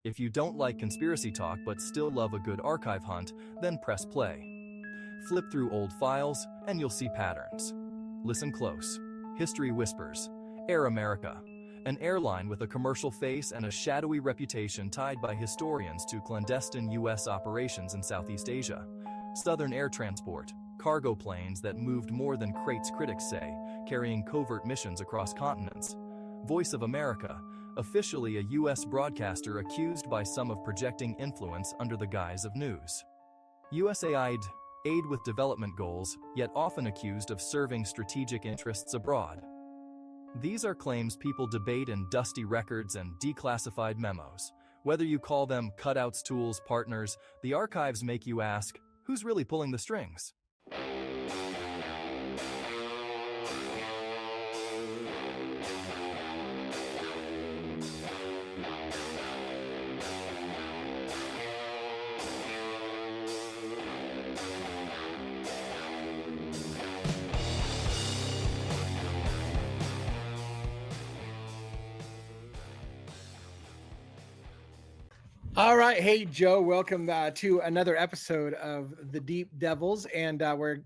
If you don't like conspiracy talk but still love a good archive hunt, then press play. Flip through old files, and you'll see patterns. Listen close. History whispers. Air America. An airline with a commercial face and a shadowy reputation tied by historians to clandestine U.S. operations in Southeast Asia. Southern Air Transport. Cargo planes that moved more than crates, critics say, carrying covert missions across continents. Voice of America. Officially a U.S. broadcaster accused by some of projecting influence under the guise of news. USAID. Aid with development goals, yet often accused of serving strategic interests abroad. These are claims people debate in dusty records and declassified memos. Whether you call them cutouts, tools, partners, the archives make you ask, who's really pulling the strings? All right. Hey, Joe, welcome to another episode of The Deep Devils. And we're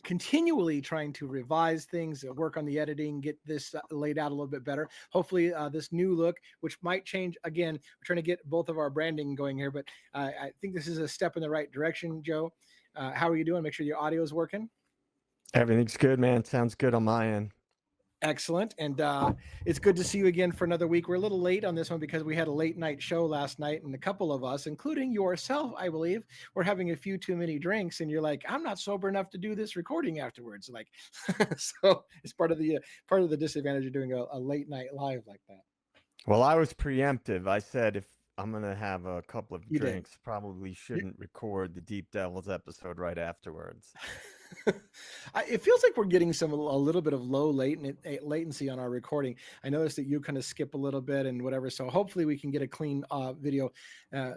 continually trying to revise things, work on the editing, get this laid out a little bit better. Hopefully this new look, which might change again, we're trying to get both of our branding going here, but I think this is a step in the right direction, Joe. How are you doing? Make sure your audio is working. Everything's good, man. Sounds good on my end. Excellent. And it's good to see you again for another week. We're a little late on this one because we had a late night show last night, and a couple of us, including yourself, I believe, were having a few too many drinks, and you're like, I'm not sober enough to do this recording afterwards. Like, so it's part of the disadvantage of doing a late night live like that. Well, I was preemptive. I said if I'm going to have a couple of drinks, probably shouldn't record the Deep Devils episode right afterwards. It feels like we're getting a little bit of low latency on our recording. I noticed that you kind of skip a little bit and whatever. So hopefully we can get a clean video.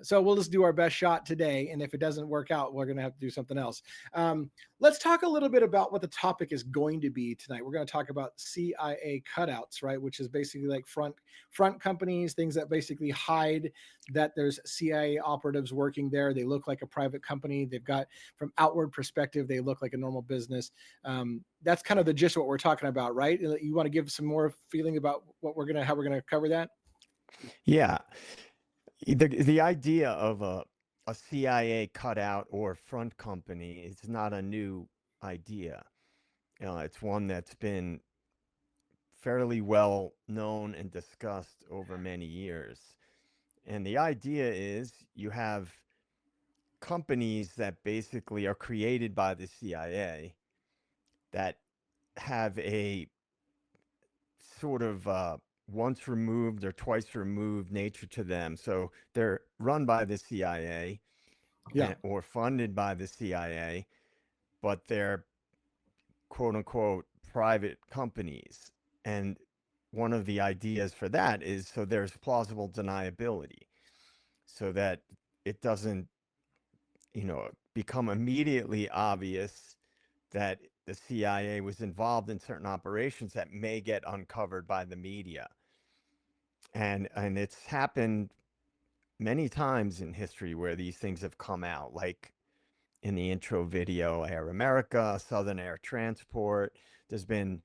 So we'll just do our best shot today. And if it doesn't work out, we're going to have to do something else. Let's talk a little bit about what the topic is going to be tonight. We're going to talk about CIA cutouts, right? Which is basically like front companies, things that basically hide that there's CIA operatives working there. They look like a private company. They've got, from outward perspective, they look like a normal business. That's kind of the gist of what we're talking about, right? You want to give some more feeling about how we're going to cover that? Yeah. The idea of a CIA cutout or front company is not a new idea. It's one that's been fairly well known and discussed over many years. And the idea is you have companies that basically are created by the CIA that have a sort of once removed or twice removed nature to them. So they're run by the CIA or funded by the CIA, but they're quote unquote private companies. And one of the ideas for that is so there's plausible deniability so that it doesn't, become immediately obvious that the CIA was involved in certain operations that may get uncovered by the media. And it's happened many times in history where these things have come out, like in the intro video, Air America, Southern Air Transport. There's been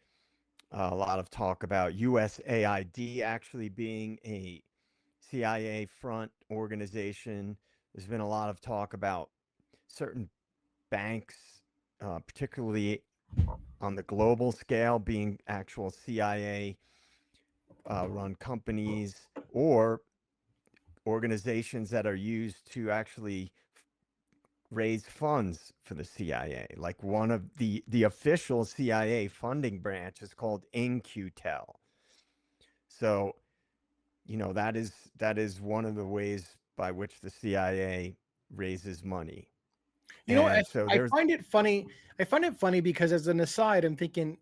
a lot of talk about USAID actually being a CIA front organization. There's been a lot of talk about certain banks, particularly on the global scale, being actual CIA run companies or organizations that are used to actually raise funds for the CIA. Like one of the official CIA funding branch is called In-Q-Tel. So, that is one of the ways by which the CIA raises money. I find it funny. I find it funny because, as an aside, I'm thinking,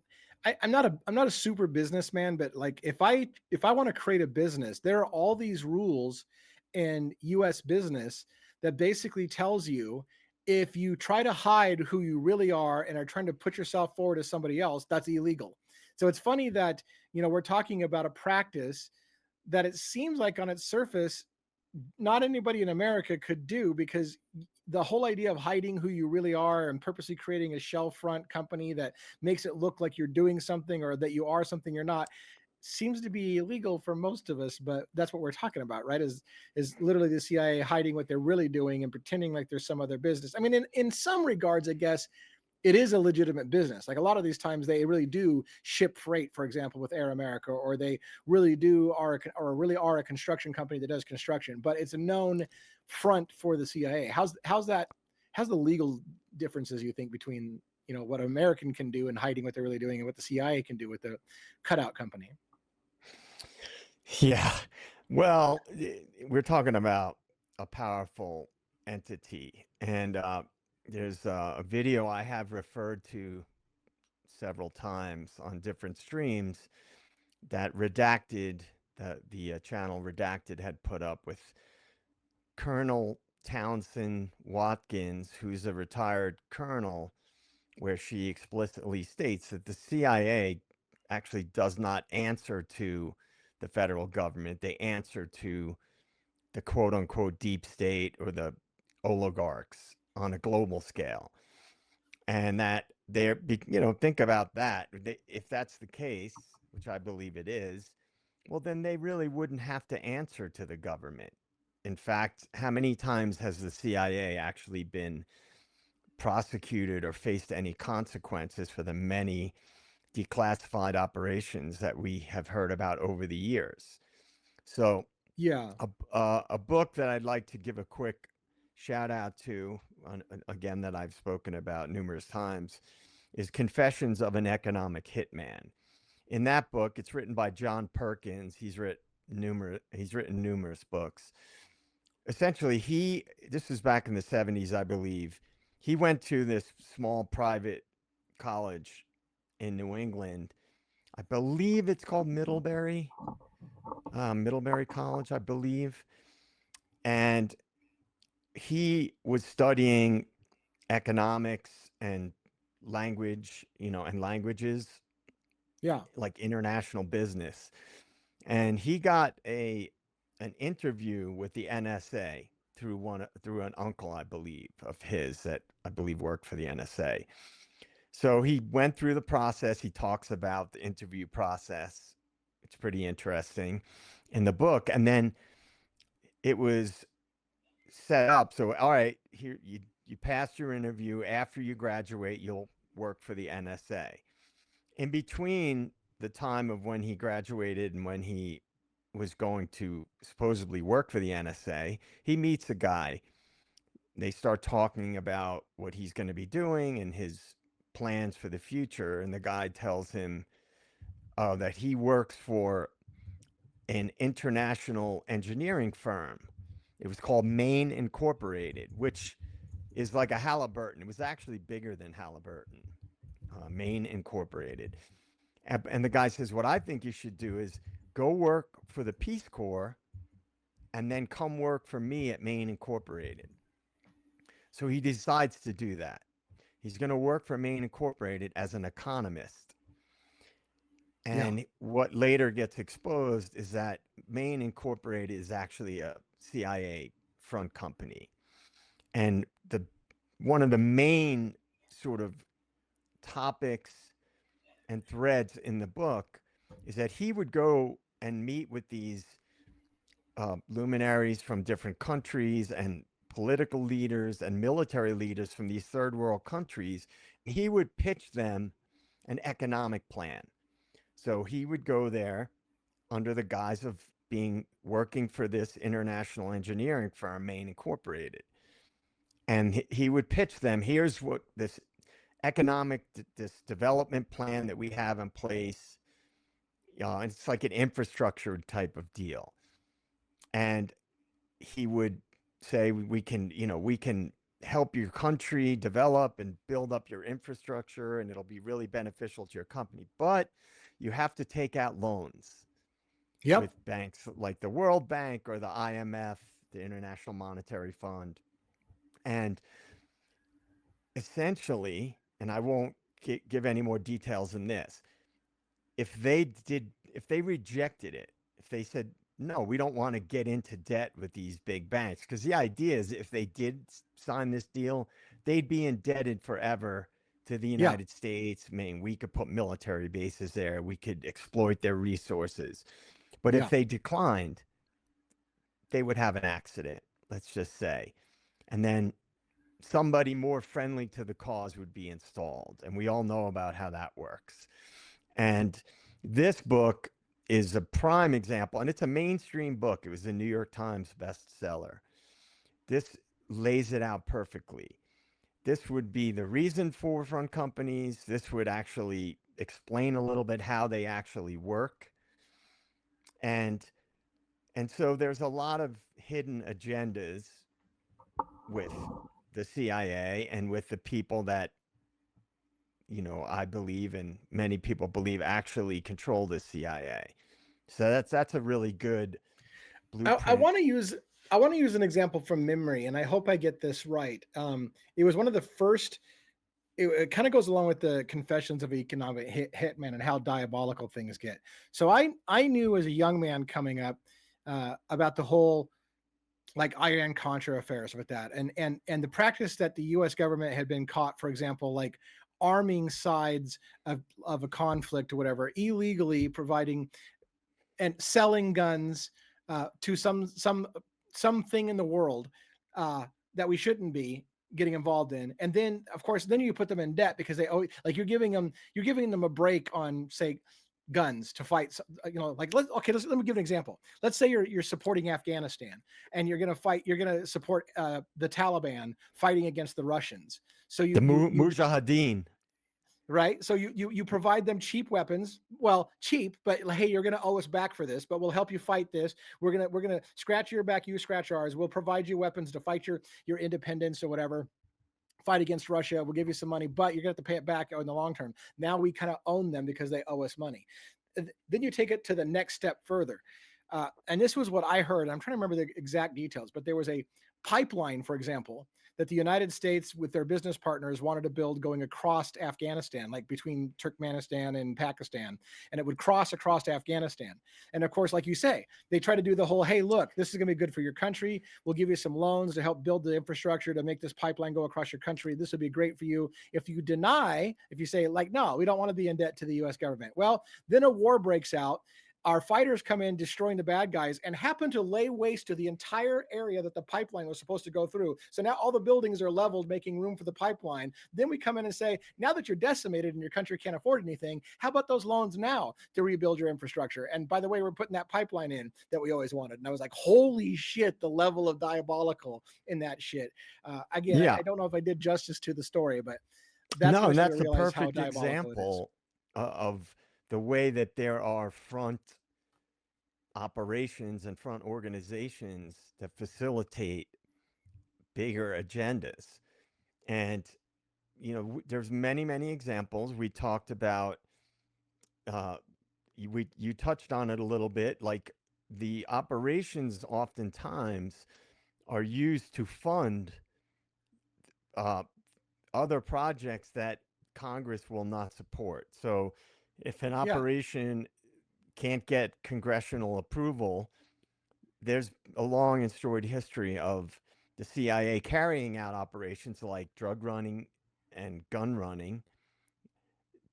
I'm not a super businessman, but like if I want to create a business, there are all these rules in U.S. business that basically tells you if you try to hide who you really are and are trying to put yourself forward as somebody else, that's illegal. So it's funny that we're talking about a practice that it seems like on its surface not anybody in America could do, because the whole idea of hiding who you really are and purposely creating a shell front company that makes it look like you're doing something or that you are something you're not seems to be illegal for most of us. But that's what we're talking about, right? Is literally the CIA hiding what they're really doing and pretending like there's some other business. I mean, in some regards, I guess it is a legitimate business. Like a lot of these times they really do ship freight, for example, with Air America, or they really really are a construction company that does construction, but it's a known front for the CIA. How's the legal differences, you think, between, what an American can do in hiding what they're really doing and what the CIA can do with the cutout company? Yeah. Well, we're talking about a powerful entity. And there's a video I have referred to several times on different streams that Redacted, the channel Redacted had put up with Colonel Townsend Watkins, who's a retired colonel, where she explicitly states that the CIA actually does not answer to the federal government. They answer to the quote unquote deep state or the oligarchs on a global scale. And that they're, think about that. If that's the case, which I believe it is, well, then they really wouldn't have to answer to the government. In fact, how many times has the CIA actually been prosecuted or faced any consequences for the many declassified operations that we have heard about over the years? So, Yeah. a book that I'd like to give a quick shout out to, again, that I've spoken about numerous times, is Confessions of an Economic Hitman. In that book, it's written by John Perkins. He's written numerous books. Essentially, this was back in the 70s, I believe. He went to this small private college in New England. I believe it's called Middlebury College, I believe. And he was studying economics and language, and languages, Yeah. like international business. And he got an interview with the NSA through an uncle, I believe, of his that I believe worked for the NSA. So he went through the process. He talks about the interview process. It's pretty interesting in the book. And then it was set up. So, all right, here you passed your interview. After you graduate, you'll work for the NSA. In between the time of when he graduated and when he was going to supposedly work for the NSA, he meets a guy. They start talking about what he's going to be doing and his plans for the future. And the guy tells him that he works for an international engineering firm. It was called Maine Incorporated, which is like a Halliburton. It was actually bigger than Halliburton, Maine Incorporated. And the guy says, what I think you should do is go work for the Peace Corps and then come work for me at Maine Incorporated. So he decides to do that. He's going to work for Maine Incorporated as an economist. And Yeah. what later gets exposed is that Maine Incorporated is actually a CIA front company. And one of the main sort of topics and threads in the book is that he would go and meet with these luminaries from different countries and political leaders and military leaders from these third world countries. He would pitch them an economic plan. So he would go there under the guise of working for this international engineering firm, Maine Incorporated. And he would pitch them, here's what this this development plan that we have in place. It's like an infrastructure type of deal. And he would say, we can help your country develop and build up your infrastructure, and it'll be really beneficial to your company. But you have to take out loans Yep. with banks like the World Bank or the IMF, the International Monetary Fund. And essentially, and I won't give any more details than this, if they rejected it, if they said, no, we don't want to get into debt with these big banks, because the idea is if they did sign this deal, they'd be indebted forever to the Yeah, United States. I mean, we could put military bases there, we could exploit their resources. But if yeah. they declined, they would have an accident, let's just say. And then somebody more friendly to the cause would be installed. And we all know about how that works. And this book is a prime example, and it's a mainstream book. It was a New York Times bestseller. This lays it out perfectly. This would be the reason for front companies. This would actually explain a little bit how they actually work. And so there's a lot of hidden agendas with the CIA and with the people that, you know, I believe and many people believe actually control the CIA. So that's a really good I blueprint. want to use an example from memory, and I hope I get this right. It was one of the first. It kind of goes along with the Confessions of an Economic Hitman and how diabolical things get. So I knew as a young man coming up about the whole like Iran Contra affairs with that, and the practice that the U.S. government had been caught, for example, like arming sides of a conflict or whatever, illegally providing and selling guns to something in the world that we shouldn't be getting involved in. And then of course then you put them in debt because they owe, like you're giving them a break on, say, guns to fight, like let me give an example. Let's say you're supporting Afghanistan and you're going to support the Taliban fighting against the Russians. So The you Mujahideen. right? So you provide them cheap weapons. Well, cheap, but hey, you're going to owe us back for this, but we'll help you fight this. We're gonna scratch your back, you scratch ours. We'll provide you weapons to fight your independence or whatever. Fight against Russia. We'll give you some money, but you're going to have to pay it back in the long term. Now we kind of own them because they owe us money. Then you take it to the next step further. And this was what I heard. I'm trying to remember the exact details, but there was a pipeline, for example, that the United States with their business partners wanted to build going across Afghanistan, like between Turkmenistan and Pakistan, and it would cross across Afghanistan. And of course, like you say, they try to do the whole, hey, look, this is going to be good for your country. We'll give you some loans to help build the infrastructure to make this pipeline go across your country. This would be great for you. If you say like, no, we don't want to be in debt to the US government. Well, then a war breaks out. Our fighters come in destroying the bad guys and happen to lay waste to the entire area that the pipeline was supposed to go through. So now all the buildings are leveled, making room for the pipeline. Then we come in and say, now that you're decimated and your country can't afford anything, how about those loans now to rebuild your infrastructure? And by the way, we're putting that pipeline in that we always wanted. And I was like, holy shit, the level of diabolical in that shit. Again, Yeah. I don't know if I did justice to the story, but that's No, when I and started to that's a realize how perfect diabolical it is. example of the way that there are front operations and front organizations that facilitate bigger agendas. And you know, there's many examples. We talked about uh, you touched on it a little bit. Like the operations oftentimes are used to fund uh, other projects that Congress will not support. So if an Yeah. operation can't get congressional approval, there's a long and storied history of the CIA carrying out operations like drug running and gun running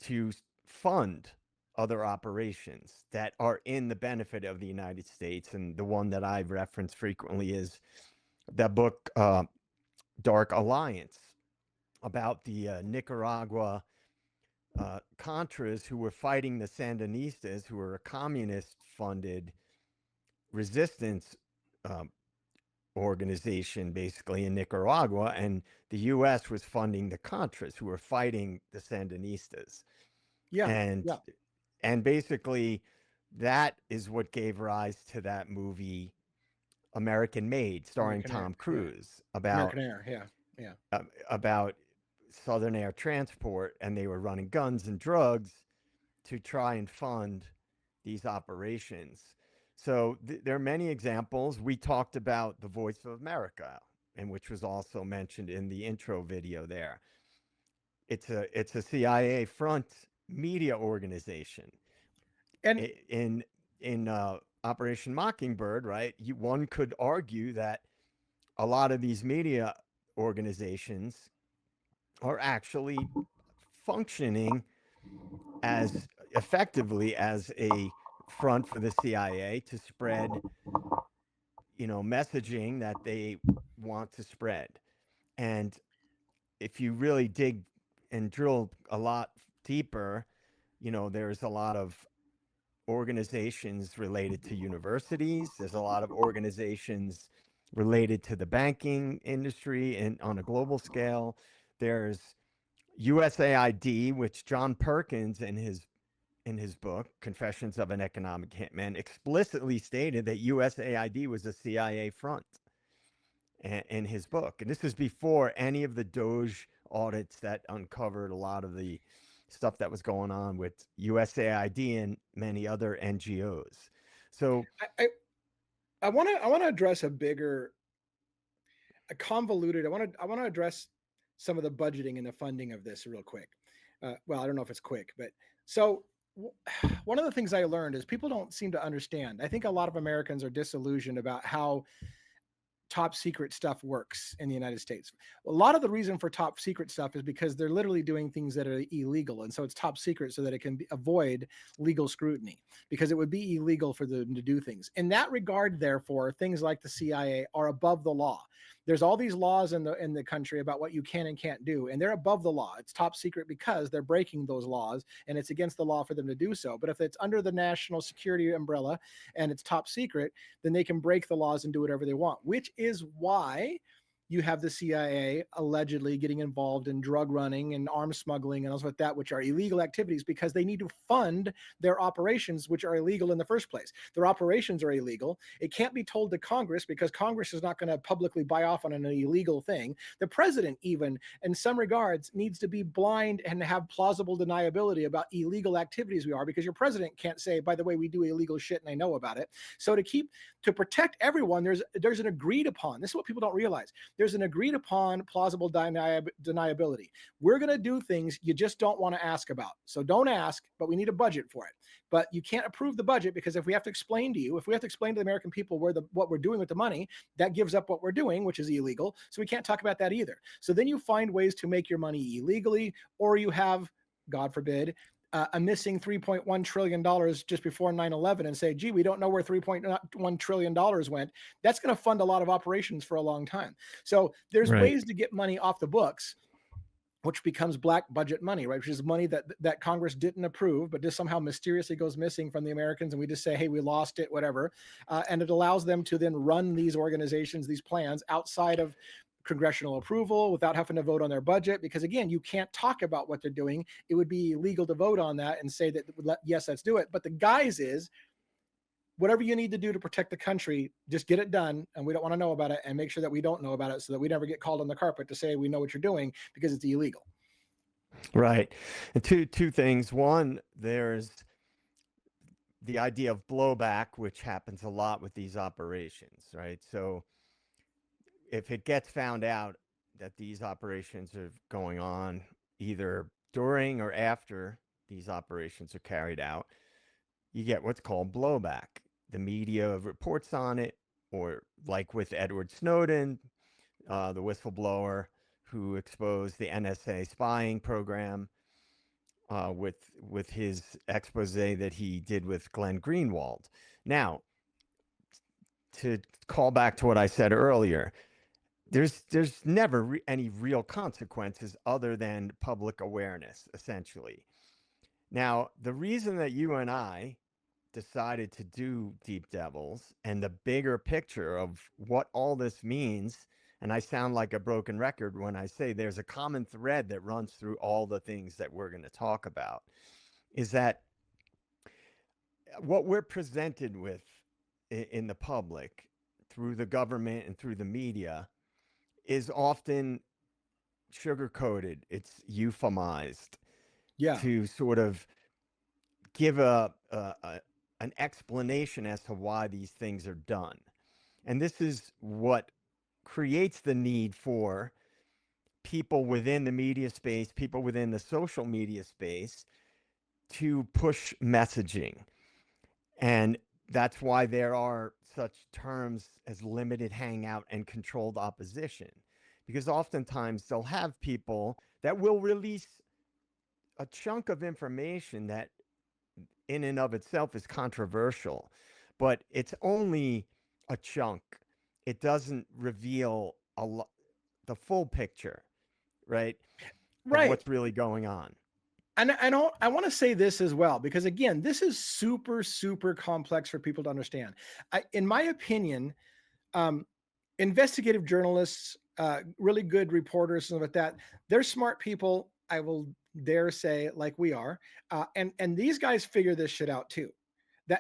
to fund other operations that are in the benefit of the United States. And the one that I've referenced frequently is that book, Dark Alliance, about the Nicaragua Contras who were fighting the Sandinistas, who were a communist funded resistance um, organization basically in Nicaragua, and the U.S. was funding the Contras who were fighting the Sandinistas. Yeah. and Yeah. and basically that is what gave rise to that movie American Made, starring American Air. Tom Yeah. Cruise, about American Air. Yeah. Yeah. about Southern Air Transport, and they were running guns and drugs to try and fund these operations. So there are many examples. We talked about the Voice of America, and which was also mentioned in the intro video there. It's a CIA front media organization. And In Operation Mockingbird, right? One could argue that a lot of these media organizations are actually functioning as effectively as a front for the CIA to spread, messaging that they want to spread. And if you really dig and drill a lot deeper, there's a lot of organizations related to universities. There's a lot of organizations related to the banking industry and on a global scale. There's USAID, which John Perkins in his book Confessions of an Economic Hitman explicitly stated that USAID was a CIA front in his book. And this was before any of the Doge audits that uncovered a lot of the stuff that was going on with USAID and many other NGOs. So I want to address a convoluted. I want to address some of the budgeting and the funding of this real quick. Well, I don't know if it's quick, but so one of the things I learned is people don't seem to understand. I think a lot of Americans are disillusioned about how top secret stuff works in the United States. A lot of the reason for top secret stuff is because they're literally doing things that are illegal. And so it's top secret so that it can avoid legal scrutiny, because it would be illegal for them to do things. In that regard, therefore, things like the CIA are above the law. There's all these laws in the country about what you can and can't do, and they're above the law. It's top secret because they're breaking those laws, and it's against the law for them to do so. But if it's under the national security umbrella and it's top secret, then they can break the laws and do whatever they want, which is why you have the CIA allegedly getting involved in drug running and arms smuggling and all like that, which are illegal activities, because they need to fund their operations, which are illegal in the first place. Their operations are illegal. It can't be told to Congress because Congress is not going to publicly buy off on an illegal thing. The president, even in some regards, needs to be blind and have plausible deniability about illegal activities we are, because your president can't say, by the way, we do illegal shit and I know about it. So to protect everyone, there's an agreed upon. This is what people don't realize. There's an agreed upon plausible deniability. We're going to do things you just don't want to ask about. So don't ask, but we need a budget for it. But you can't approve the budget, because if we have to explain to the American people what we're doing with the money, that gives up what we're doing, which is illegal. So we can't talk about that either. So then you find ways to make your money illegally, or you have, God forbid, a missing $3.1 trillion just before 9/11 and say, gee, we don't know where $3.1 trillion went. That's going to fund a lot of operations for a long time. So there's ways to get money off the books, which becomes black budget money, right? Which is money that Congress didn't approve, but just somehow mysteriously goes missing from the Americans. And we just say, hey, we lost it, whatever. And it allows them to then run these organizations, these plans outside of congressional approval without having to vote on their budget, because again, you can't talk about what they're doing. It would be illegal to vote on that and say that, yes, let's do it. But the guise is, whatever you need to do to protect the country, just get it done, and we don't want to know about it, and make sure that we don't know about it, so that we never get called on the carpet to say we know what you're doing, because it's illegal. Right. And two things. One, there's the idea of blowback, which happens a lot with these operations, right? So if it gets found out that these operations are going on either during or after these operations are carried out, you get what's called blowback. The media reports on it, or like with Edward Snowden, the whistleblower who exposed the NSA spying program, with his expose that he did with Glenn Greenwald. Now, to call back to what I said earlier, there's never any real consequences other than public awareness, essentially. Now, the reason that you and I decided to do Deep Devils and the bigger picture of what all this means, and I sound like a broken record when I say there's a common thread that runs through all the things that we're going to talk about, is that what we're presented with in the public through the government and through the media is often sugar-coated. It's euphemized to sort of give an explanation as to why these things are done. And this is what creates the need for people within the media space, people within the social media space, to push messaging. And that's why there are such terms as limited hangout and controlled opposition, because oftentimes they'll have people that will release a chunk of information that in and of itself is controversial, but it's only a chunk. It doesn't reveal the full picture, right, of Right. what's really going on. And I want to say this as well, because again, this is super, super complex for people to understand. In my opinion, investigative journalists, really good reporters, and like that, they're smart people. I will dare say, like we are, and these guys figure this shit out too.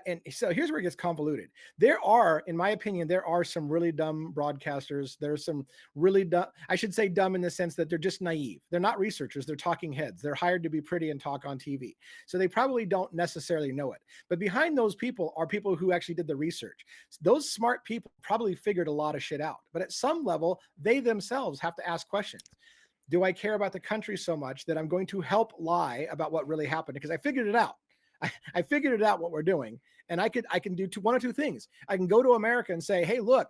And so here's where it gets convoluted. There are, in my opinion, there are some really dumb broadcasters. There's some really dumb, I should say dumb in the sense that they're just naive. They're not researchers, they're talking heads. They're hired to be pretty and talk on TV. So they probably don't necessarily know it. But behind those people are people who actually did the research. Those smart people probably figured a lot of shit out. But at some level, they themselves have to ask questions. Do I care about the country so much that I'm going to help lie about what really happened? Because I figured it out. I figured it out what we're doing, and I can do one or two things. I can go to America and say, hey, look,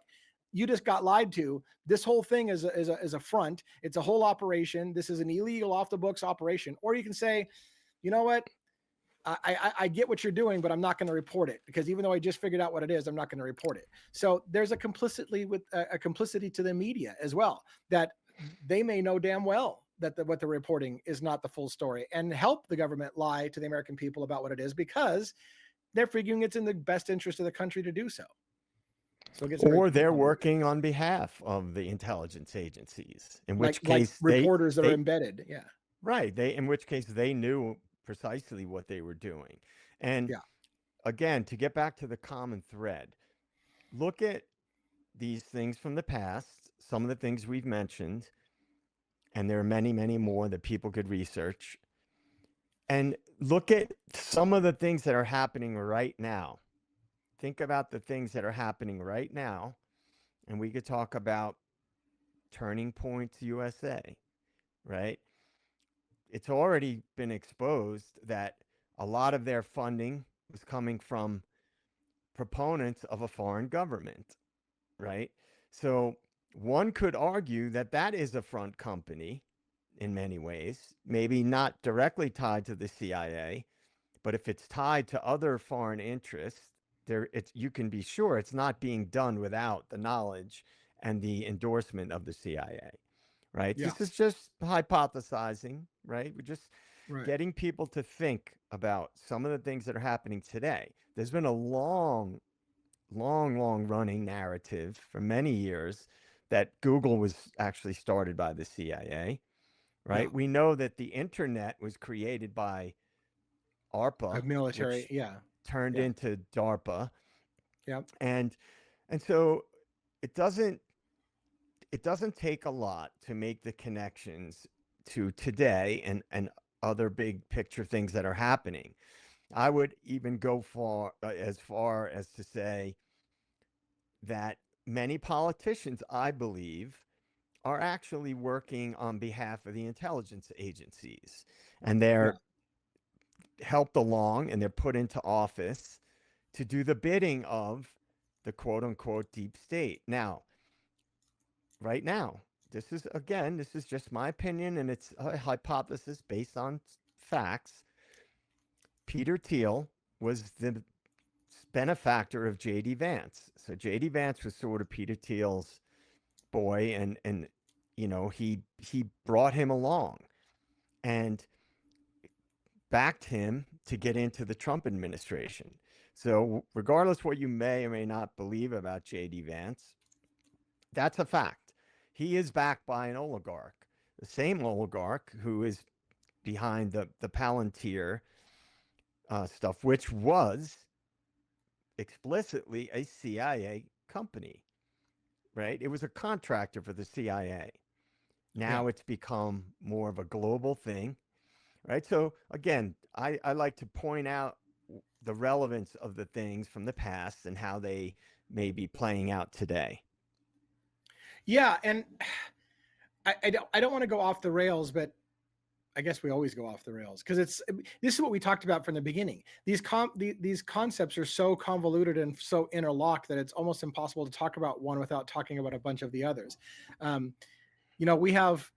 you just got lied to. This whole thing is a front. It's a whole operation. This is an illegal off the books operation. Or you can say, you know what? I get what you're doing, but I'm not going to report it, because even though I just figured out what it is, I'm not going to report it. So there's a complicity to the media as well, that they may know damn well that what they're reporting is not the full story, and help the government lie to the American people about what it is, because they're figuring it's in the best interest of the country to do so. So it gets or they're working on behalf of the intelligence agencies, in which case reporters that are embedded. Yeah. Right. In which case they knew precisely what they were doing. And again, to get back to the common thread, look at these things from the past, some of the things we've mentioned, and there are many, many more that people could research. And look at some of the things that are happening right now. Think about the things that are happening right now. And we could talk about Turning Points USA, right? It's already been exposed that a lot of their funding was coming from proponents of a foreign government, right? So one could argue that that is a front company in many ways, maybe not directly tied to the CIA, but if it's tied to other foreign interests, you can be sure it's not being done without the knowledge and the endorsement of the CIA, right? Yeah. This is just hypothesizing, right? We're just getting people to think about some of the things that are happening today. There's been a long running narrative for many years that Google was actually started by the CIA, right? Yeah. We know that the internet was created by ARPA, military, which turned into DARPA. Yeah. And so it doesn't take a lot to make the connections to today and other big picture things that are happening. I would even go as far as to say that many politicians, I believe, are actually working on behalf of the intelligence agencies, and they're helped along and they're put into office to do the bidding of the quote unquote deep state. Now, right now, this is just my opinion, and it's a hypothesis based on facts. Peter Thiel was the benefactor of J.D. Vance. So J.D. Vance was sort of Peter Thiel's boy, and you know, he brought him along and backed him to get into the Trump administration. So regardless what you may or may not believe about J.D. Vance, that's a fact. He is backed by an oligarch, the same oligarch who is behind the Palantir stuff, which was explicitly a CIA company, right? It was a contractor for the CIA. Now it's become more of a global thing, right? So again, I like to point out the relevance of the things from the past and how they may be playing out today. Yeah, and I don't want to go off the rails, but I guess we always go off the rails because this is what we talked about from the beginning. These concepts are so convoluted and so interlocked that it's almost impossible to talk about one without talking about a bunch of the others. We have,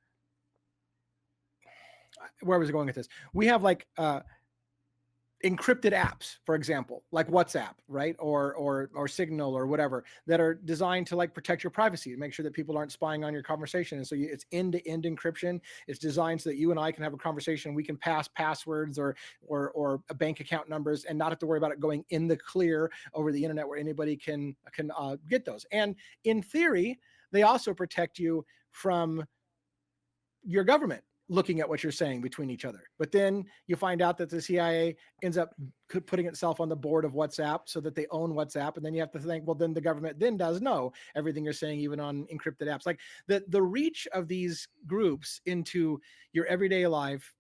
where was I going with this? We have like encrypted apps, for example, like WhatsApp, right? Or Signal or whatever, that are designed to like protect your privacy and make sure that people aren't spying on your conversation. And so it's end-to-end encryption. It's designed so that you and I can have a conversation. We can pass passwords or bank account numbers and not have to worry about it going in the clear over the internet where anybody can get those. And in theory, they also protect you from your government looking at what you're saying between each other. But then you find out that the CIA ends up putting itself on the board of WhatsApp so that they own WhatsApp. And then you have to think, well, then the government then does know everything you're saying, even on encrypted apps. Like the reach of these groups into your everyday life,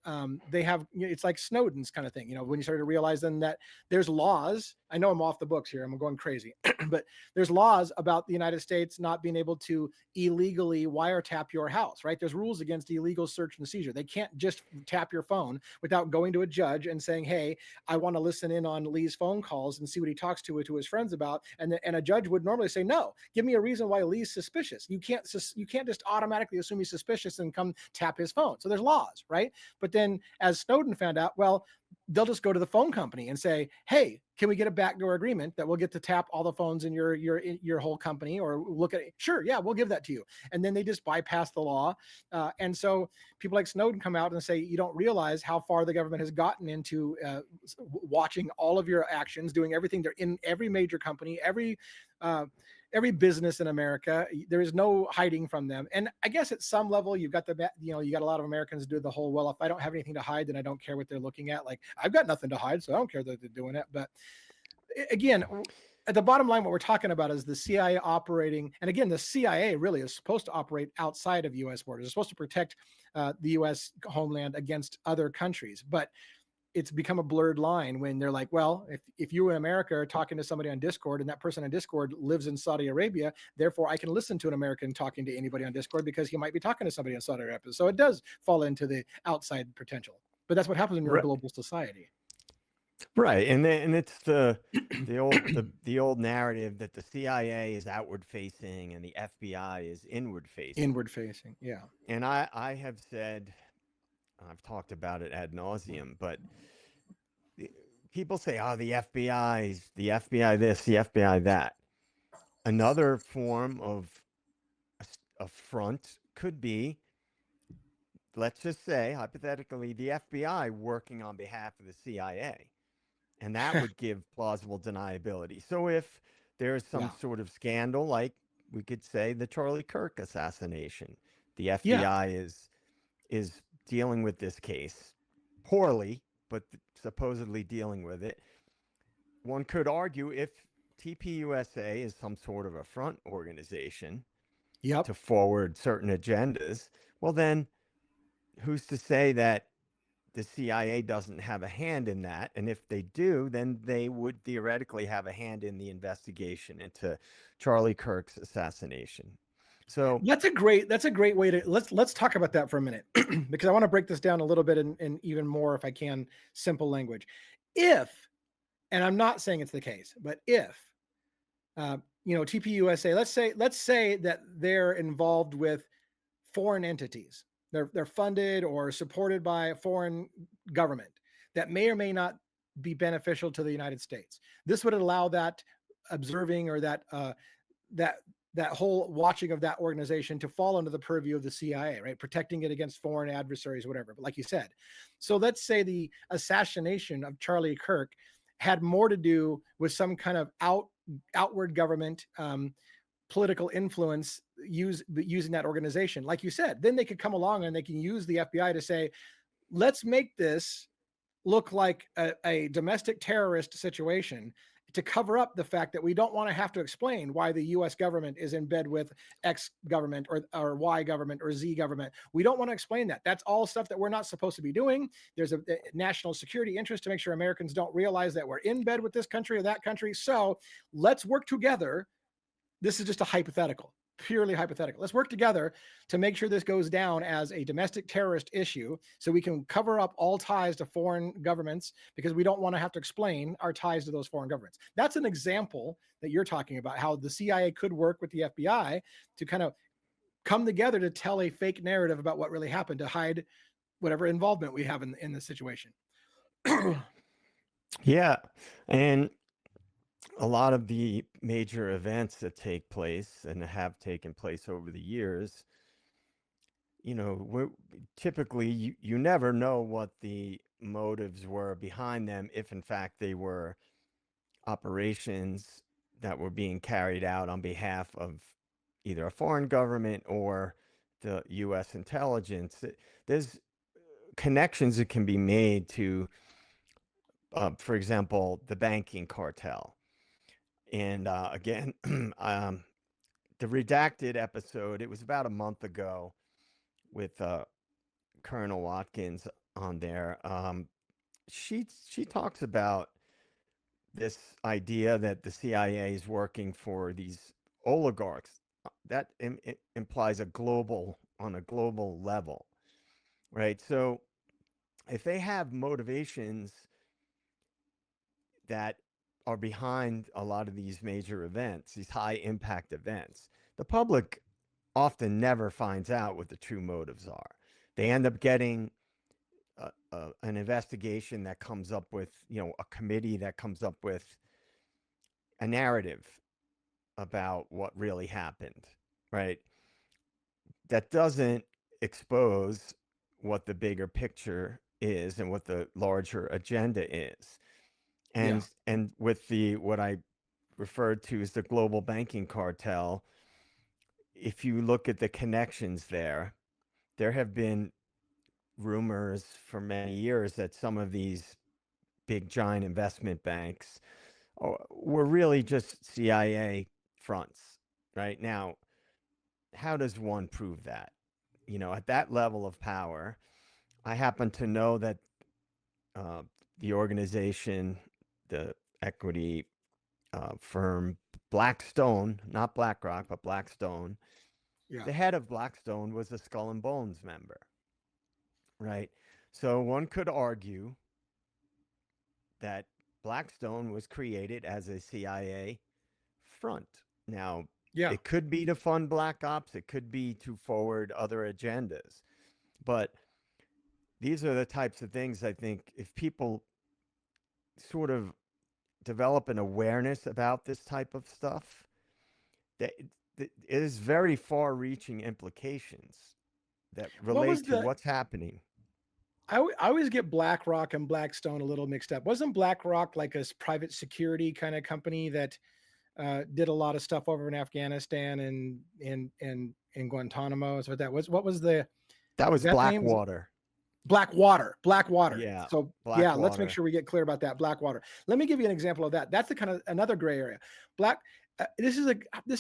they have, it's like Snowden's kind of thing. When you start to realize then that there's laws, I know I'm off the books here, I'm going crazy, but there's laws about the United States not being able to illegally wiretap your house, right? There's rules against illegal search and seizure. They can't just tap your phone without going to a judge and saying, hey, I want to listen in on Lee's phone calls and see what he talks to his friends about. And a judge would normally say, no, give me a reason why Lee's suspicious. You can't just automatically assume he's suspicious and come tap his phone. So there's laws, right? But then as Snowden found out, well, they'll just go to the phone company and say, hey, can we get a backdoor agreement that we'll get to tap all the phones in your whole company, or look at it? Sure, yeah, we'll give that to you. And then they just bypass the law. And so people like Snowden come out and say, you don't realize how far the government has gotten into watching all of your actions, doing everything. They're in every major company, every business in America. There is no hiding from them. And I guess at some level, you've got you got a lot of Americans do the whole, well, if I don't have anything to hide, then I don't care what they're looking at. Like, I've got nothing to hide, so I don't care that they're doing it. But again, at the bottom line, what we're talking about is the CIA operating. And again, the CIA really is supposed to operate outside of U.S. borders. It's supposed to protect the U.S. homeland against other countries. But it's become a blurred line when they're like, well, if you in America are talking to somebody on Discord and that person on Discord lives in Saudi Arabia, therefore I can listen to an American talking to anybody on Discord because he might be talking to somebody in Saudi Arabia. So it does fall into the outside potential. But that's what happens when you're a global society. Right. And it's the old narrative that the CIA is outward facing and the FBI is inward facing. Inward facing, yeah. And I have said, I've talked about it ad nauseum, but people say, oh, the FBI this, the FBI that. Another form of a front could be, let's just say, hypothetically, the FBI working on behalf of the CIA. And that would give plausible deniability. So if there's some sort of scandal, like we could say the Charlie Kirk assassination, the FBI is dealing with this case poorly, but supposedly dealing with it. One could argue if TPUSA is some sort of a front organization to forward certain agendas, well then who's to say that the CIA doesn't have a hand in that? And if they do, then they would theoretically have a hand in the investigation into Charlie Kirk's assassination. So that's a great way to let's talk about that for a minute because I want to break this down a little bit in even more, if I can, simple language. If, and I'm not saying it's the case, but if TPUSA, let's say that they're involved with foreign entities, they're funded or supported by a foreign government that may or may not be beneficial to the United States. This would allow that observing or that whole watching of that organization to fall under the purview of the CIA, right? Protecting it against foreign adversaries, whatever. But like you said, so let's say the assassination of Charlie Kirk had more to do with some kind of outward government political influence using that organization. Like you said, then they could come along and they can use the FBI to say, let's make this look like a domestic terrorist situation to cover up the fact that we don't want to have to explain why the US government is in bed with X government or Y government or Z government. We don't want to explain that. That's all stuff that we're not supposed to be doing. There's a national security interest to make sure Americans don't realize that we're in bed with this country or that country. So let's work together. This is just a hypothetical. purely hypothetical. Let's work together to make sure this goes down as a domestic terrorist issue so we can cover up all ties to foreign governments because we don't want to have to explain our ties to those foreign governments. That's an example that you're talking about, how the CIA could work with the FBI to kind of come together to tell a fake narrative about what really happened to hide whatever involvement we have in the situation. Yeah. And a lot of the major events that take place and have taken place over the years, typically you never know what the motives were behind them, if in fact they were operations that were being carried out on behalf of either a foreign government or the US intelligence. There's connections that can be made to, for example, the banking cartel. And again, the redacted episode, it was about a month ago with Colonel Watkins on there. She talks about this idea that the CIA is working for these oligarchs. That implies on a global level, right? So if they have motivations that are behind a lot of these major events, these high impact events, the public often never finds out what the true motives are. They end up getting an investigation that comes up with, a committee that comes up with a narrative about what really happened, right? That doesn't expose what the bigger picture is and what the larger agenda is. Yeah. And with the what I referred to as the global banking cartel, if you look at the connections there have been rumors for many years that some of these big giant investment banks were really just CIA fronts. Right now, how does one prove that? At that level of power, I happen to know that uh, the organization, the equity firm Blackstone, not BlackRock, but Blackstone, Yeah. the head of Blackstone was a Skull and Bones member, right? So one could argue that Blackstone was created as a CIA front. Now, Yeah. it could be to fund black ops, it could be to forward other agendas. But these are the types of things I think if people sort of develop an awareness about this type of stuff, that it is very far reaching implications that What was relate to the what's happening. I always get BlackRock and Blackstone a little mixed up. Wasn't BlackRock like a private security kind of company that did a lot of stuff over in Afghanistan and in Guantanamo? Is what that was? What was the That was exact name? Blackwater. Blackwater. Blackwater. Yeah, So yeah, let's make Blackwater. sure we get clear about that. Blackwater. Let me give you an example of that. That's the kind of another gray area. Black. This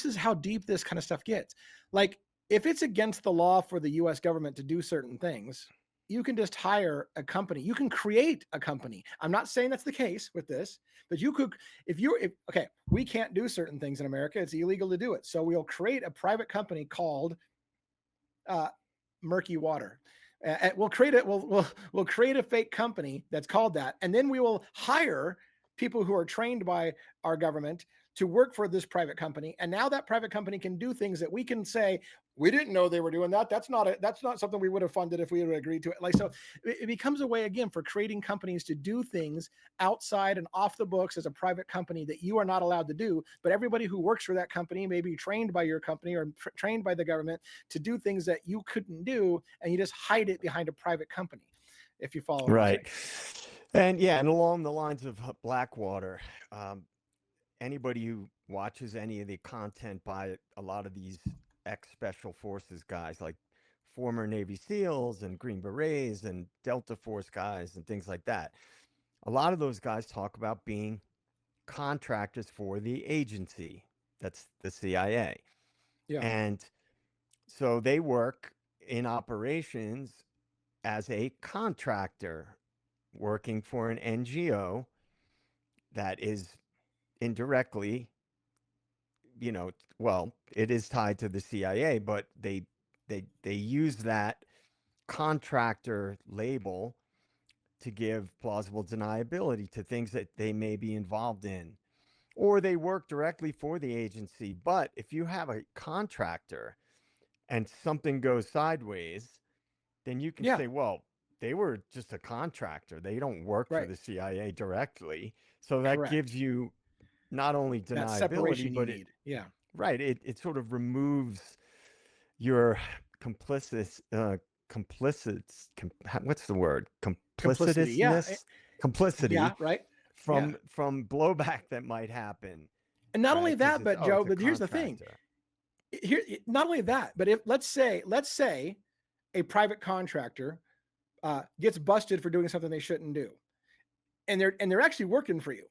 is how deep this kind of stuff gets. Like if it's against the law for the U.S. government to do certain things, you can just hire a company. You can create a company. I'm not saying that's the case with this, but you could, if okay, we can't do certain things in America. It's illegal to do it. So we'll create a private company called uh, Murky Water. We'll create it. We'll create a fake company that's called that, and then we will hire people who are trained by our government to work for this private company. And now that private company can do things that we can say we didn't know they were doing that. That's not something we would have funded if we had agreed to it. Like so, it becomes a way again for creating companies to do things outside and off the books as a private company that you are not allowed to do. But everybody who works for that company may be trained by your company or trained by the government to do things that you couldn't do, and you just hide it behind a private company. If you follow what I'm saying. Right. And yeah, and along the lines of Blackwater, um, anybody who watches any of the content by a lot of these ex special forces guys, like former Navy SEALs and Green Berets and Delta Force guys and things like that, a lot of those guys talk about being contractors for the agency. That's the CIA. Yeah. And so they work in operations as a contractor working for an NGO that is indirectly you know, well, it is tied to the CIA, but they use that contractor label to give plausible deniability to things that they may be involved in, or they work directly for the agency. But if you have a contractor and something goes sideways, then you can Yeah, say, well, they were just a contractor. They don't work for right. the CIA directly. So that Correct. gives you not only That deniability, separation you but it, need. Yeah. right, it sort of removes your complicit, what's the word? Complicity. Yeah. Complicitousness, Yeah. complicity Right. Yeah. from blowback that might happen, And not only right? Because that, it's, but oh, Joe, it's a but here's the thing. contractor. Here, not only that, but if let's say a private contractor gets busted for doing something they shouldn't do, and they're actually working for you.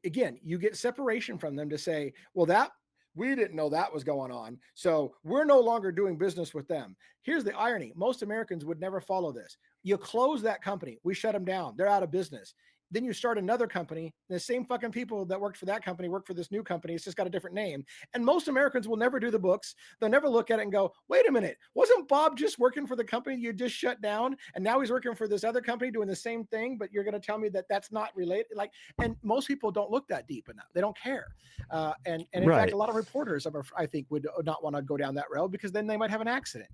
Again, you get separation from them to say, well, that we didn't know that was going on, so we're no longer doing business with them. Here's the irony: most Americans would never follow this. You close that company, we shut them down, they're out of business. Then you start another company. The same fucking people that worked for that company work for this new company. It's just got a different name. And most Americans will never do the books. They'll never look at it and go, wait a minute, wasn't Bob just working for the company you just shut down? And now he's working for this other company doing the same thing, but you're going to tell me that that's not related? Like, and most people don't look that deep enough. They don't care. And in fact, Right, a lot of reporters, I think, would not want to go down that road because then they might have an accident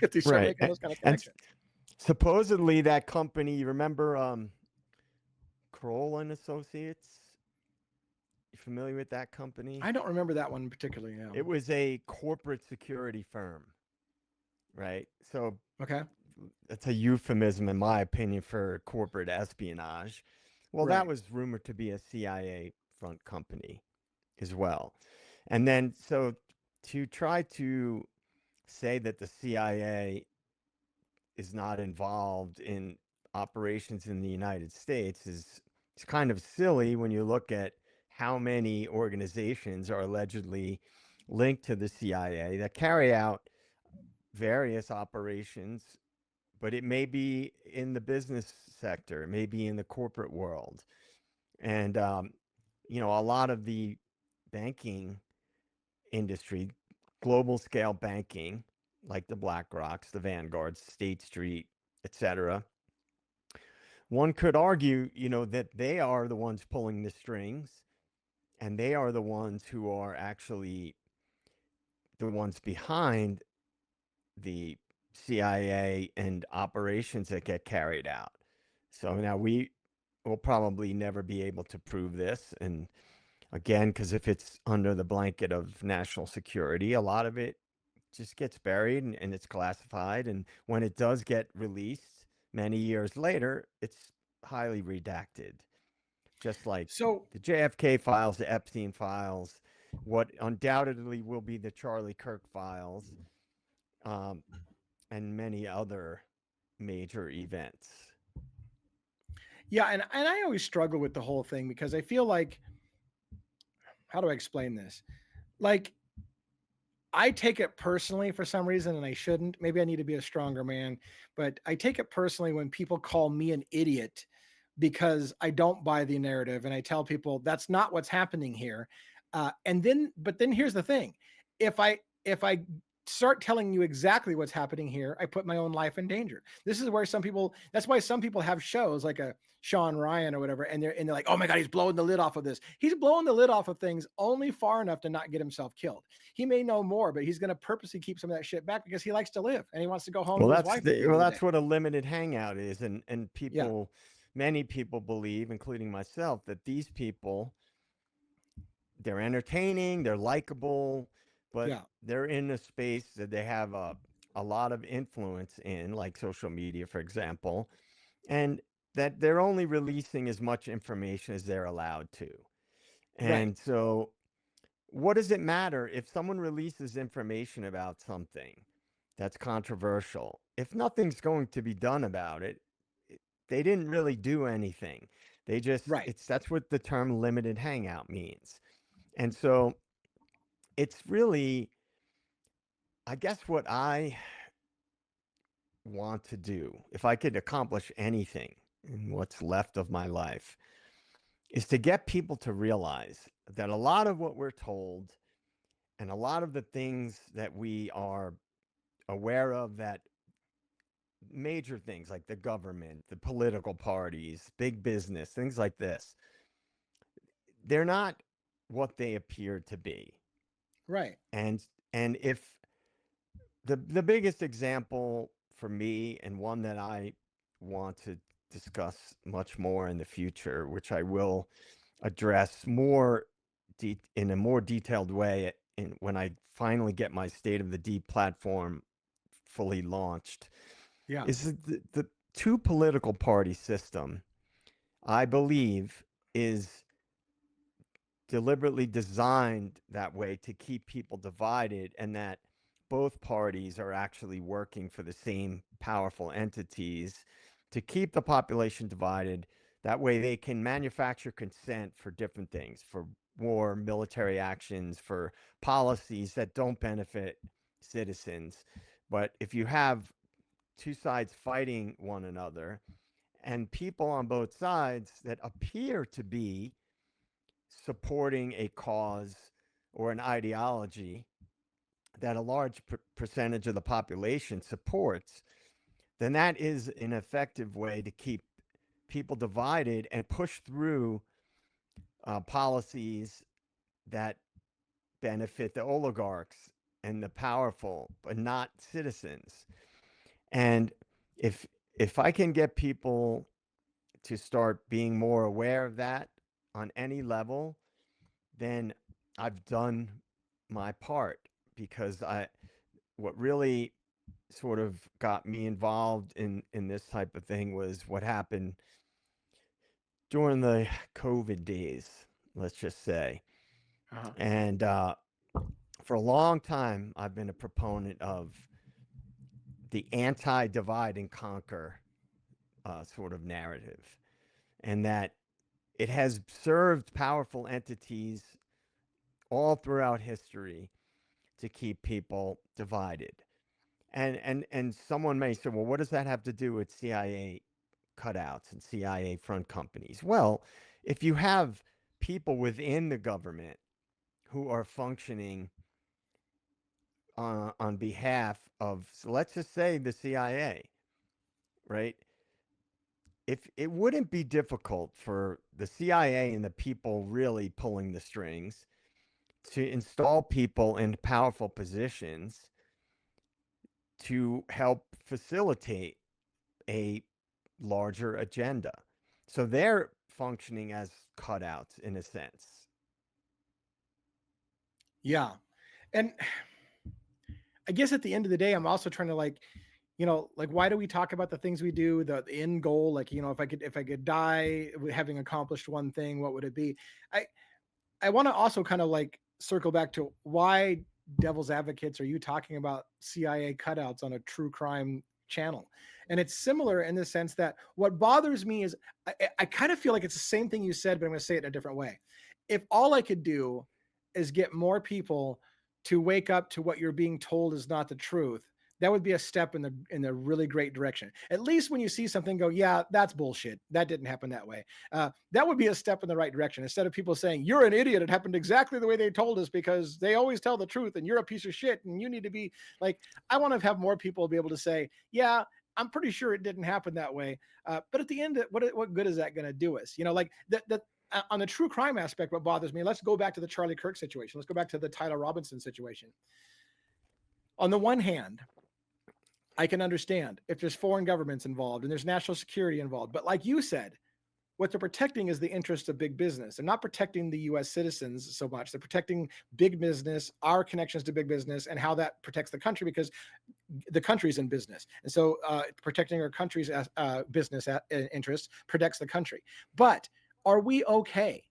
if they start right. making those kind of And connections. supposedly that company, you remember Kroll and Associates? You familiar with that company? I don't remember that one particularly. Yeah. It was a corporate security firm, right? So Okay. it's a euphemism, in my opinion, for corporate espionage. Well, that Right. was rumored to be a CIA front company as well. And then, so to try to say that the CIA is not involved in operations in the United States is it's kind of silly when you look at how many organizations are allegedly linked to the CIA that carry out various operations, but it may be in the business sector, it may be in the corporate world. And, a lot of the banking industry, global scale banking, like the BlackRocks, the Vanguards, State Street, etc., one could argue, that they are the ones pulling the strings and they are the ones who are actually the ones behind the CIA and operations that get carried out. So now we will probably never be able to prove this. And again, because if it's under the blanket of national security, a lot of it just gets buried and it's classified. And when it does get released many years later, it's highly redacted, just like So the JFK files, the Epstein files, what undoubtedly will be the Charlie Kirk files, um, and many other major events. yeah, and I always struggle with the whole thing because I feel like, how do I explain this? Like, I take it personally for some reason, and I shouldn't. Maybe I need to be a stronger man, but I take it personally when people call me an idiot because I don't buy the narrative, and I tell people that's not what's happening here. But then here's the thing: if I start telling you exactly what's happening here, I put my own life in danger. This is where some people. That's why some people have shows like a Sean Ryan or whatever, and they're like, oh my god, he's blowing the lid off of this. He's blowing the lid off of things only far enough to not get himself killed. He may know more, but he's going to purposely keep some of that shit back because he likes to live and he wants to go home Well, to his wife at the end of the day. that's what a limited hangout is, and Yeah, people, many people believe, including myself, that these people, they're entertaining, they're likable, but yeah, they're in a space that they have a lot of influence in, like social media, for example, and that they're only releasing as much information as they're allowed to. right, And so, what does it matter if someone releases information about something that's controversial? If nothing's going to be done about it, they didn't really do anything. They just, right. it's that's what the term limited hangout means. And so it's really, I guess, what I want to do, if I could accomplish anything in what's left of my life, is to get people to realize that a lot of what we're told And a lot of the things that we are aware of, that major things like the government, the political parties, big business, things like this, they're not what they appear to be. Right. And if the biggest example for me, and one that I want to discuss much more in the future, which I will address more in a more detailed way when I finally get my State of the Deep platform fully launched, Yeah. is the two political party system, I believe, is deliberately designed that way to keep people divided, and that both parties are actually working for the same powerful entities to keep the population divided. That way they can manufacture consent for different things, for war, military actions, for policies that don't benefit citizens. But if you have two sides fighting one another, and people on both sides that appear to be supporting a cause or an ideology that a large percentage of the population supports, then that is an effective way to keep people divided and push through policies that benefit the oligarchs and the powerful, but not citizens. And if if I can get people to start being more aware of that on any level, then I've done my part. Because what really sort of got me involved in this type of thing was what happened during the COVID days, let's just say. Uh-huh. And for a long time, I've been a proponent of the anti-divide and conquer sort of narrative, and that it has served powerful entities all throughout history to keep people divided. And someone may say, well, what does that have to do with CIA cutouts and CIA front companies? Well, if you have people within the government who are functioning on behalf of, so let's just say, the CIA, right? If it wouldn't be difficult for the CIA and the people really pulling the strings to install people in powerful positions to help facilitate a larger agenda. So they're functioning as cutouts in a sense. Yeah. And I guess at the end of the day, I'm also trying to like, like, why do we talk about the things we do, the end goal? Like, if I could die having accomplished one thing, what would it be? I want to also kind of like circle back to why devil's advocates are you talking about CIA cutouts on a true crime channel? And it's similar in the sense that what bothers me is I kind of feel like it's the same thing you said, but I'm going to say it in a different way. If all I could do is get more people to wake up to what you're being told is not the truth, that would be a step in the really great direction. At least when you see something, go, yeah, that's bullshit. That didn't happen that way. That would be a step in the right direction. Instead of people saying, you're an idiot, it happened exactly the way they told us because they always tell the truth and you're a piece of shit and you need to be like, I want to have more people be able to say, yeah, I'm pretty sure it didn't happen that way. But at the end, what good is that going to do us? Like on the true crime aspect, what bothers me, let's go back to the Charlie Kirk situation. Let's go back to the Tyler Robinson situation. On the one hand, I can understand if there's foreign governments involved and there's national security involved. But like you said, what they're protecting is the interests of big business. They're not protecting the US citizens so much. They're protecting big business, our connections to big business, and how that protects the country because the country's in business. And so protecting our country's business interests protects the country. But are we okay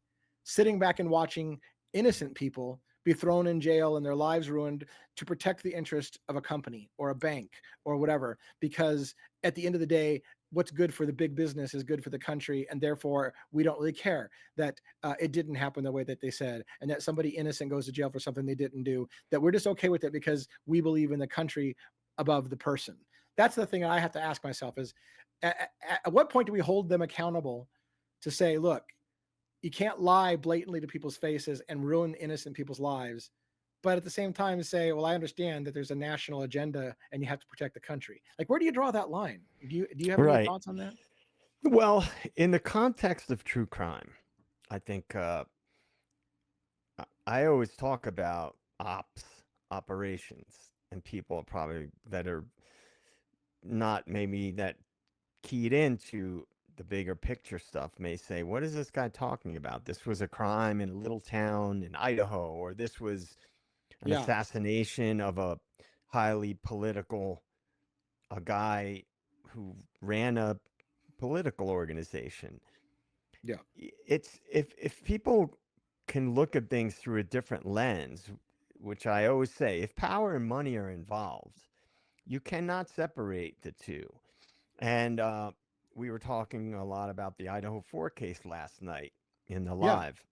sitting back and watching innocent people be thrown in jail and their lives ruined to protect the interest of a company or a bank or whatever? Because at the end of the day, what's good for the big business is good for the country. And therefore, we don't really care that it didn't happen the way that they said, and that somebody innocent goes to jail for something they didn't do, that we're just okay with it because we believe in the country above the person. That's the thing I have to ask myself is, at what point do we hold them accountable to say, look, you can't lie blatantly to people's faces and ruin innocent people's lives, but at the same time say, well, I understand that there's a national agenda and you have to protect the country. Like, where do you draw that line? Do you have any Right. thoughts on that? Well, in the context of true crime, I think I always talk about operations, and people probably that are not maybe that keyed into the bigger picture stuff may say, what is this guy talking about? This was a crime in a little town in Idaho, or this was an Yeah. assassination of a highly political, a guy who ran a political organization. Yeah. It's if people can look at things through a different lens, which I always say, if power and money are involved, you cannot separate the two. And we were talking a lot about the Idaho 4 case last night in the Yeah. live.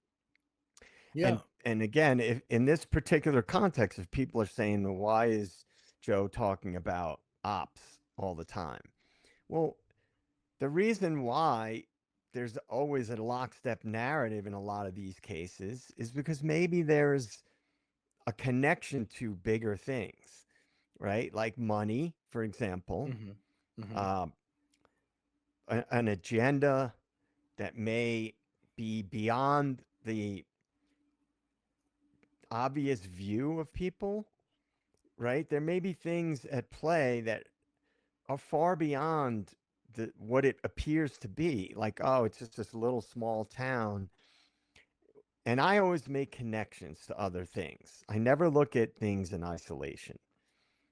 Yeah. And again, if in this particular context, if people are saying, well, why is Joe talking about ops all the time? Well, the reason why there's always a lockstep narrative in a lot of these cases is because maybe there's a connection to bigger things, right? Like money, for example, Mm-hmm. Mm-hmm. uh, an agenda that may be beyond the obvious view of people, right? There may be things at play that are far beyond what it appears to be. Like, oh, it's just this little small town. And I always make connections to other things. I never look at things in isolation.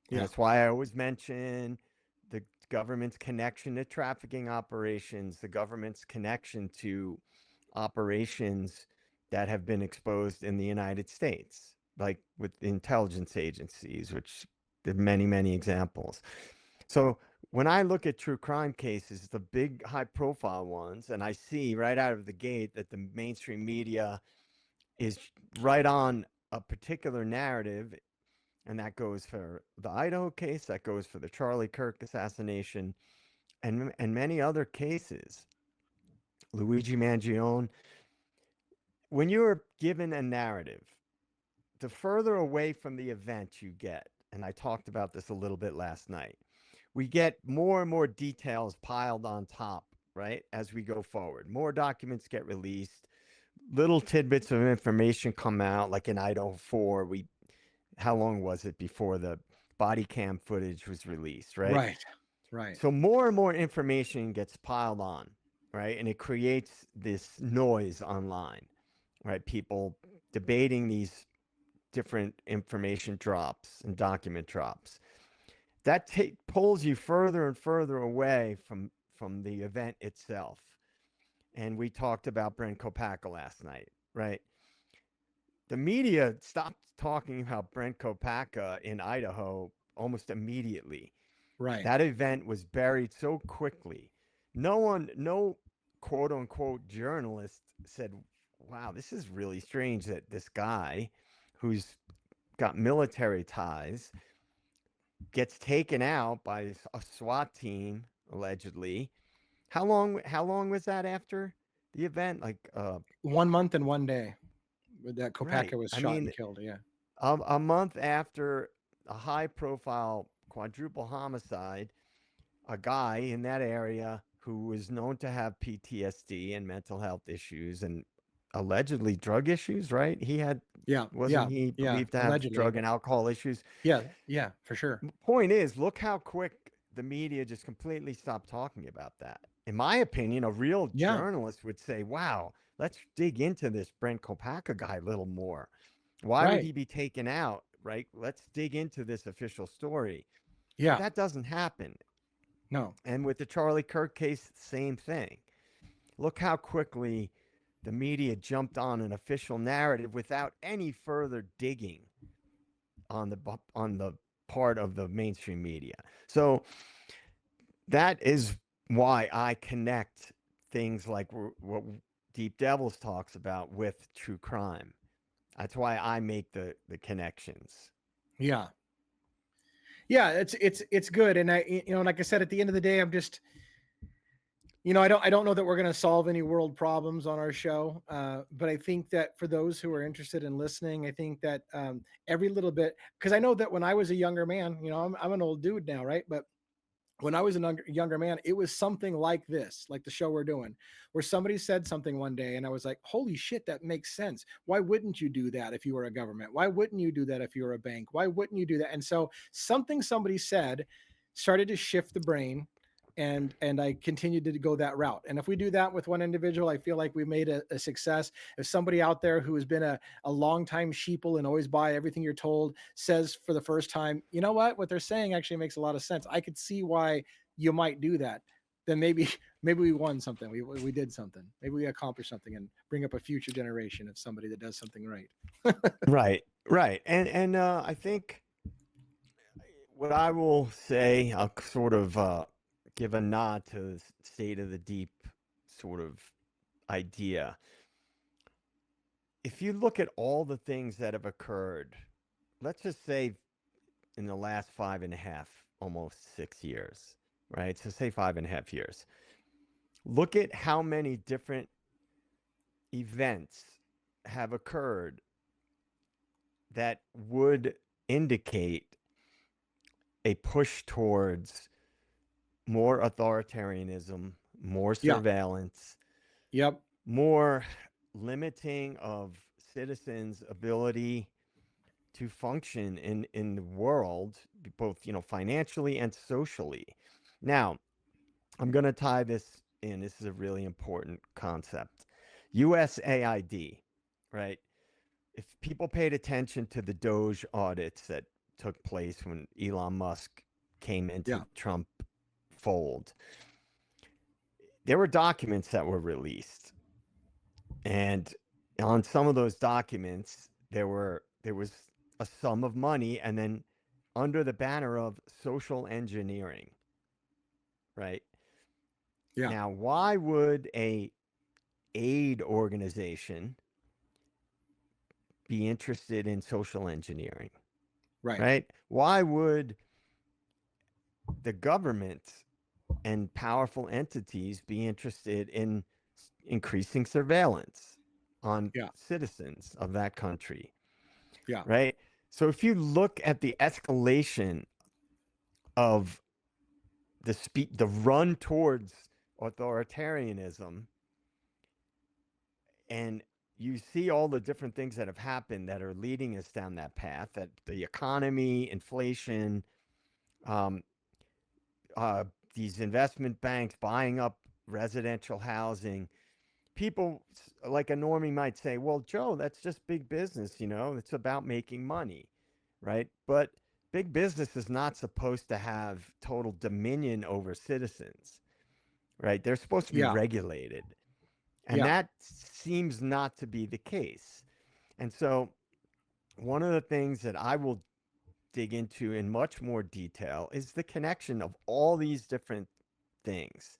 And Yeah. that's why I always mention the government's connection to trafficking operations, the government's connection to operations that have been exposed in the United States, like with intelligence agencies, which there are many, many examples. So when I look at true crime cases, the big high profile ones, and I see right out of the gate that the mainstream media is right on a particular narrative, and that goes for the Idaho case, that goes for the Charlie Kirk assassination, and many other cases. Luigi Mangione. When you're given a narrative, the further away from the event you get, and I talked about this a little bit last night, we get more and more details piled on top, right? As we go forward, more documents get released, little tidbits of information come out, like in Idaho 4, how long was it before the body cam footage was released, right? Right. Right. So more and more information gets piled on, right? And it creates this noise online, right? People debating these different information drops and document drops. That pulls you further and further away from the event itself. And we talked about Brent Kopacka last night, right? The media stopped talking about Brent Kopacka in Idaho almost immediately. Right. That event was buried so quickly. No quote unquote journalist said, wow, this is really strange that this guy who's got military ties gets taken out by a SWAT team, allegedly. How long was that after the event? Like 1 month and 1 day that right. Kopacka was I shot and mean, killed. Yeah. a month after a high profile quadruple homicide, a guy in that area who was known to have PTSD and mental health issues and allegedly drug issues, right? Yeah. Wasn't Yeah. he Yeah. believed to have Allegedly. drug and alcohol issues? Yeah. Yeah. For sure. Point is, look how quick the media just completely stopped talking about that. In my opinion, a real Yeah. journalist would say, wow, let's dig into this Brent Kopacka guy a little more. Why would Right. he be taken out, right? Let's dig into this official story. But Yeah. that doesn't happen. No. And with the Charlie Kirk case, same thing. Look how quickly the media jumped on an official narrative without any further digging on the part of the mainstream media. So that is why I connect things like what Deep Devils talks about with true crime. That's why I make the connections. Yeah. Yeah. It's good. And like I said, at the end of the day, I'm just, I don't know that we're going to solve any world problems on our show, but I think that for those who are interested in listening, I think that every little bit, because I know that when I was a younger man, I'm an old dude now, right? But when I was a younger man, it was something like this, like the show we're doing, where somebody said something one day, and I was like, "Holy shit, that makes sense. Why wouldn't you do that if you were a government? Why wouldn't you do that if you were a bank? Why wouldn't you do that?" And so something somebody said started to shift the brain, and I continued to go that route. And if we do that with one individual, I feel like we made a success. If somebody out there who has been a long time sheeple and always buy everything you're told says for the first time, you know what they're saying actually makes a lot of sense. I could see why you might do that. Then maybe we won something. We did something. Maybe we accomplished something and bring up a future generation of somebody that does something right. Right, right. And I think what I will say, I'll sort of give a nod to the state of the deep sort of idea. If you look at all the things that have occurred, let's just say in the last 5.5, almost 6 years, right? So say 5.5 years. Look at how many different events have occurred that would indicate a push towards more authoritarianism, more Yeah. surveillance, Yep. more limiting of citizens' ability to function in the world, both financially and socially. Now, I'm going to tie this in. This is a really important concept. USAID, right? If people paid attention to the Doge audits that took place when Elon Musk came into Yeah. Trump fold, there were documents that were released, and on some of those documents there was a sum of money, and then under the banner of social engineering, right? Yeah. Now, why would a aid organization be interested in social engineering, Right. right? Why would the government and powerful entities be interested in increasing surveillance on Yeah. citizens of that country, Yeah. right? So if you look at the escalation of the run towards authoritarianism, and you see all the different things that have happened that are leading us down that path, that the economy, inflation, um, uh, these investment banks buying up residential housing. People like a normie might say, well, Joe, that's just big business. It's about making money, right? But big business is not supposed to have total dominion over citizens, right? They're supposed to be Yeah. regulated. And Yeah. that seems not to be the case. And so, one of the things that I will dig into in much more detail is the connection of all these different things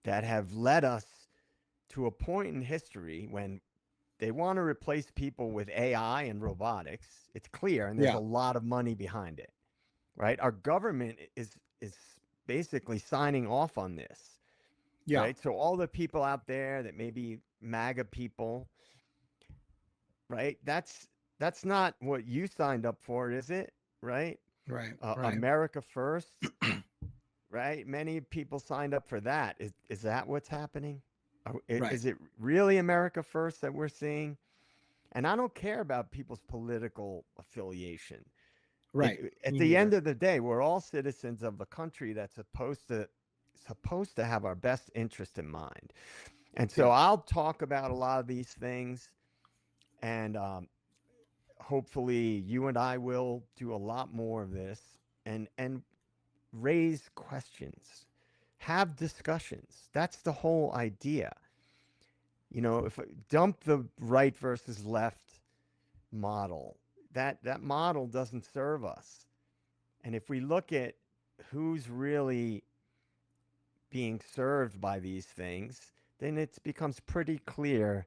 that have led us to a point in history when they want to replace people with AI and robotics. It's clear, and there's a Yeah. lot of money behind it, right? Our government is basically signing off on this, Yeah. right? So all the people out there that may be MAGA people, right? That's not what you signed up for, is it? Right? Right. Right. America first, right? Many people signed up for that. Is that what's happening? Right. Is it really America first that we're seeing? And I don't care about people's political affiliation. Right. At Me the neither. end of the day, we're all citizens of the country that's supposed to have our best interest in mind. And so Yeah. I'll talk about a lot of these things, and hopefully you and I will do a lot more of this, and raise questions, have discussions. That's the whole idea. If dump the right versus left model, that model doesn't serve us. And if we look at who's really being served by these things, then it becomes pretty clear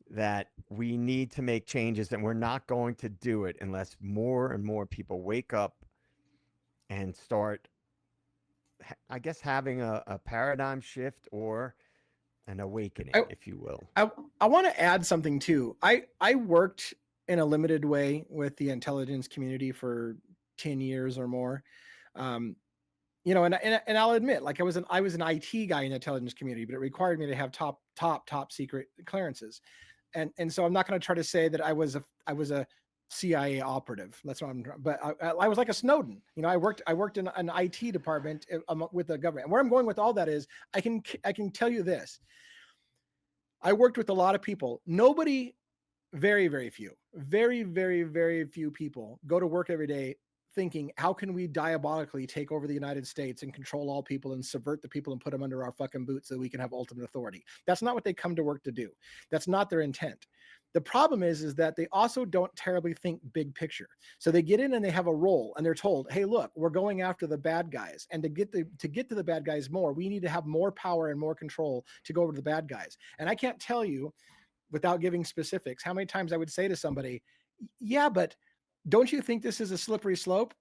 that we need to make changes, and we're not going to do it unless more and more people wake up and start I guess, having a paradigm shift or an awakening, I if you will. I, I want to add something too. I worked in a limited way with the intelligence community for 10 years or more. Um, and I'll admit, like I was an IT guy in the intelligence community, but it required me to have top secret clearances. And so I'm not going to try to say that I was a CIA operative. That's what I'm. But I was like a Snowden. I worked in an IT department with the government. And where I'm going with all that is, I can tell you this. I worked with a lot of people. Nobody, very few, very few people go to work every day thinking, how can we diabolically take over the United States and control all people and subvert the people and put them under our fucking boots so we can have ultimate authority? That's not what they come to work to do. That's not their intent. The problem is that they also don't terribly think big picture. So they get in and they have a role and they're told, hey, look, we're going after the bad guys. And to get to the bad guys more, we need to have more power and more control to go over to the bad guys. And I can't tell you, without giving specifics, how many times I would say to somebody, yeah, but don't you think this is a slippery slope?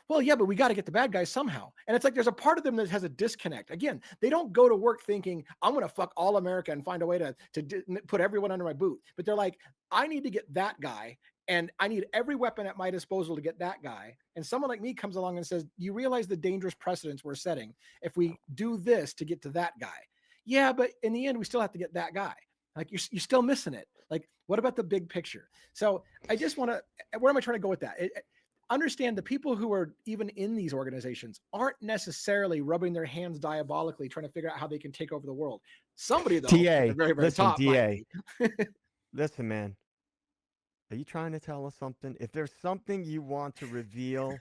Well, yeah, but we got to get the bad guys somehow. And it's like there's a part of them that has a disconnect. Again, they don't go to work thinking, I'm going to fuck all America and find a way to put everyone under my boot. But they're like, I need to get that guy. And I need every weapon at my disposal to get that guy. And someone like me comes along and says, you realize the dangerous precedents we're setting if we do this to get to that guy? Yeah, but in the end, we still have to get that guy. Like you're still missing it. Like, what about the big picture? So I just want to, where am I trying to go with that? Understand the people who are even in these organizations aren't necessarily rubbing their hands diabolically trying to figure out how they can take over the world. Somebody though, at the very listen, top, DA, listen, man. Are you trying to tell us something? If there's something you want to reveal,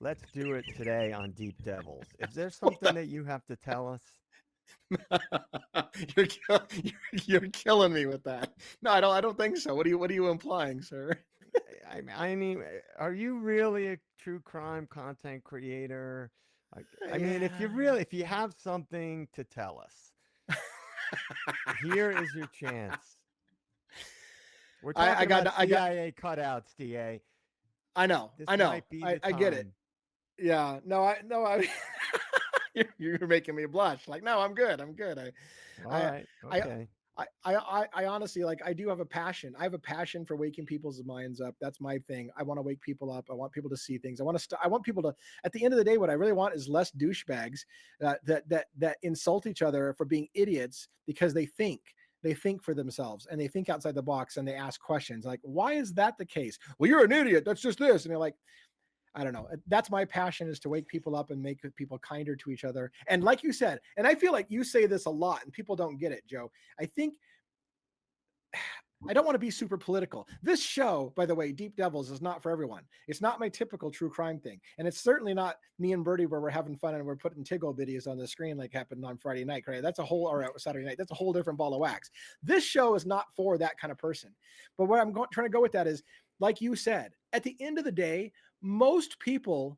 let's do it today on Deep Devils. If there's something that you have to tell us, you're killing me with that. No, I don't think so. What are you implying, sir? I mean, are you really a true crime content creator? I mean, if you have something to tell us, here is your chance. We're talking about CIA cutouts, DA. I know. This I know. might be the I get it. time. Yeah. No. You're making me blush. Like, no, I'm good. I'm good. All right. Okay. I honestly, like, I do have a passion. I have a passion for waking people's minds up. That's my thing. I want to wake people up. I want people to see things. I want people to, at the end of the day, what I really want is less douchebags that insult each other for being idiots because they think for themselves and they think outside the box and they ask questions like, why is that the case? Well, you're an idiot. That's just this. And they're like, I don't know. That's my passion, is to wake people up and make people kinder to each other. And like you said, and I feel like you say this a lot and people don't get it, Joe. I think I don't want to be super political. This show, by the way, Deep Devils, is not for everyone. It's not my typical true crime thing. And it's certainly not me and Birdie where we're having fun and we're putting Tiggle videos on the screen like happened on Friday night, right? Or Saturday night. That's a whole different ball of wax. This show is not for that kind of person. But where I'm trying to go with that is, like you said, at the end of the day, most people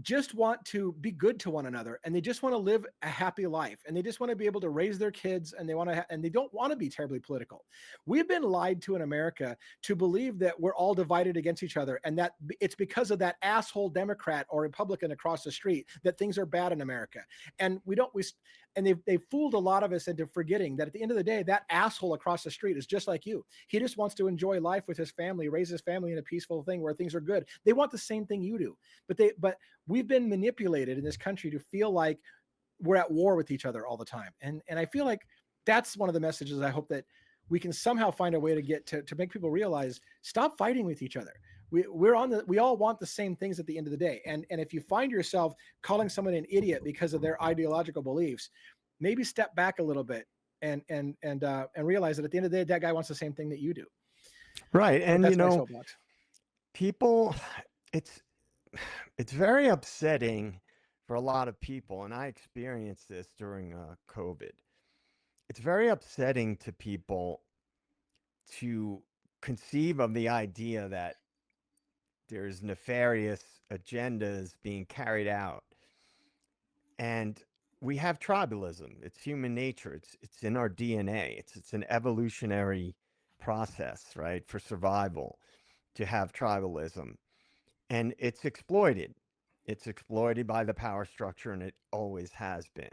just want to be good to one another, and they just want to live a happy life, and they just want to be able to raise their kids, and and they don't want to be terribly political. We've been lied to in America to believe that we're all divided against each other, and that it's because of that asshole Democrat or Republican across the street that things are bad in America. And they've fooled a lot of us into forgetting that at the end of the day, that asshole across the street is just like you. He just wants to enjoy life with his family, raise his family in a peaceful thing where things are good. They want the same thing you do, but we've been manipulated in this country to feel like we're at war with each other all the time. And I feel like that's one of the messages I hope that we can somehow find a way to get to make people realize, stop fighting with each other. We all want the same things at the end of the day. And if you find yourself calling someone an idiot because of their ideological beliefs, maybe step back a little bit and realize that at the end of the day, that guy wants the same thing that you do. Right. And people, it's very upsetting for a lot of people, and I experienced this during COVID. It's very upsetting to people to conceive of the idea that there's nefarious agendas being carried out. And we have tribalism. It's human nature. It's in our DNA. It's an evolutionary process, right, for survival to have tribalism. And it's exploited. It's exploited by the power structure, and it always has been.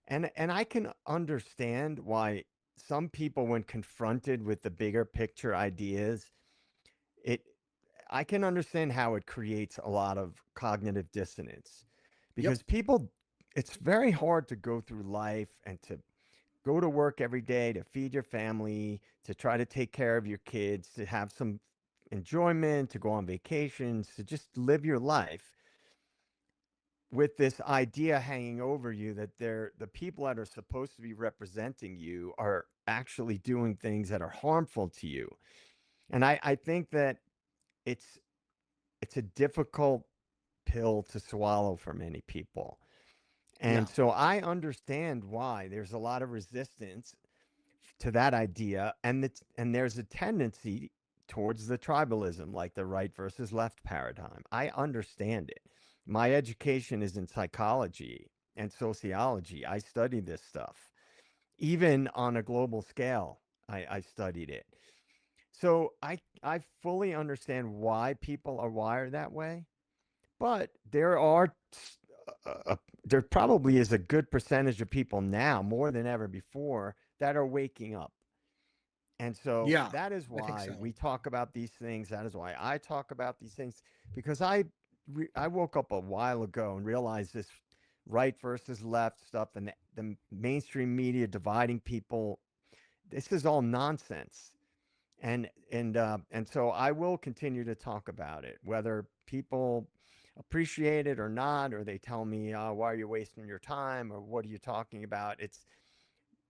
And I can understand why some people, when confronted with the bigger picture ideas, it I can understand how it creates a lot of cognitive dissonance, Yep. because people, it's very hard to go through life and to go to work every day, to feed your family, to try to take care of your kids, to have some enjoyment, to go on vacations, to just live your life with this idea hanging over you that the people that are supposed to be representing you are actually doing things that are harmful to you. And I think that it's it's a difficult pill to swallow for many people. Yeah. And so I understand why there's a lot of resistance to that idea, and there's a tendency towards the tribalism, like the right versus left paradigm. I understand it. My education is in psychology and sociology. I study this stuff. Even on a global scale, I studied it. So I fully understand why people are wired that way. But there probably is a good percentage of people now, more than ever before, that are waking up. And so Yeah. that is I think why so. we talk about these things. That is why I talk about these things, because I woke up a while ago and realized this right versus left stuff, and the mainstream media dividing people. This is all nonsense. And so I will continue to talk about it, whether people appreciate it or not, or they tell me, why are you wasting your time, or what are you talking about?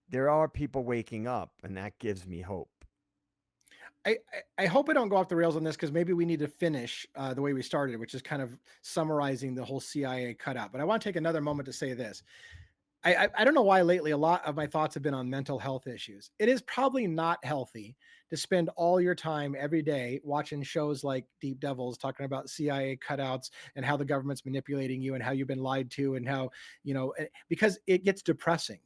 There are people waking up, and that gives me hope. I hope I don't go off the rails on this, because maybe we need to finish the way we started, which is kind of summarizing the whole CIA cutout. But I want to take another moment to say this. I don't know why lately a lot of my thoughts have been on mental health issues. It is probably not healthy to spend all your time every day watching shows like Deep Devils talking about CIA cutouts and how the government's manipulating you and how you've been lied to and how, because it gets depressing.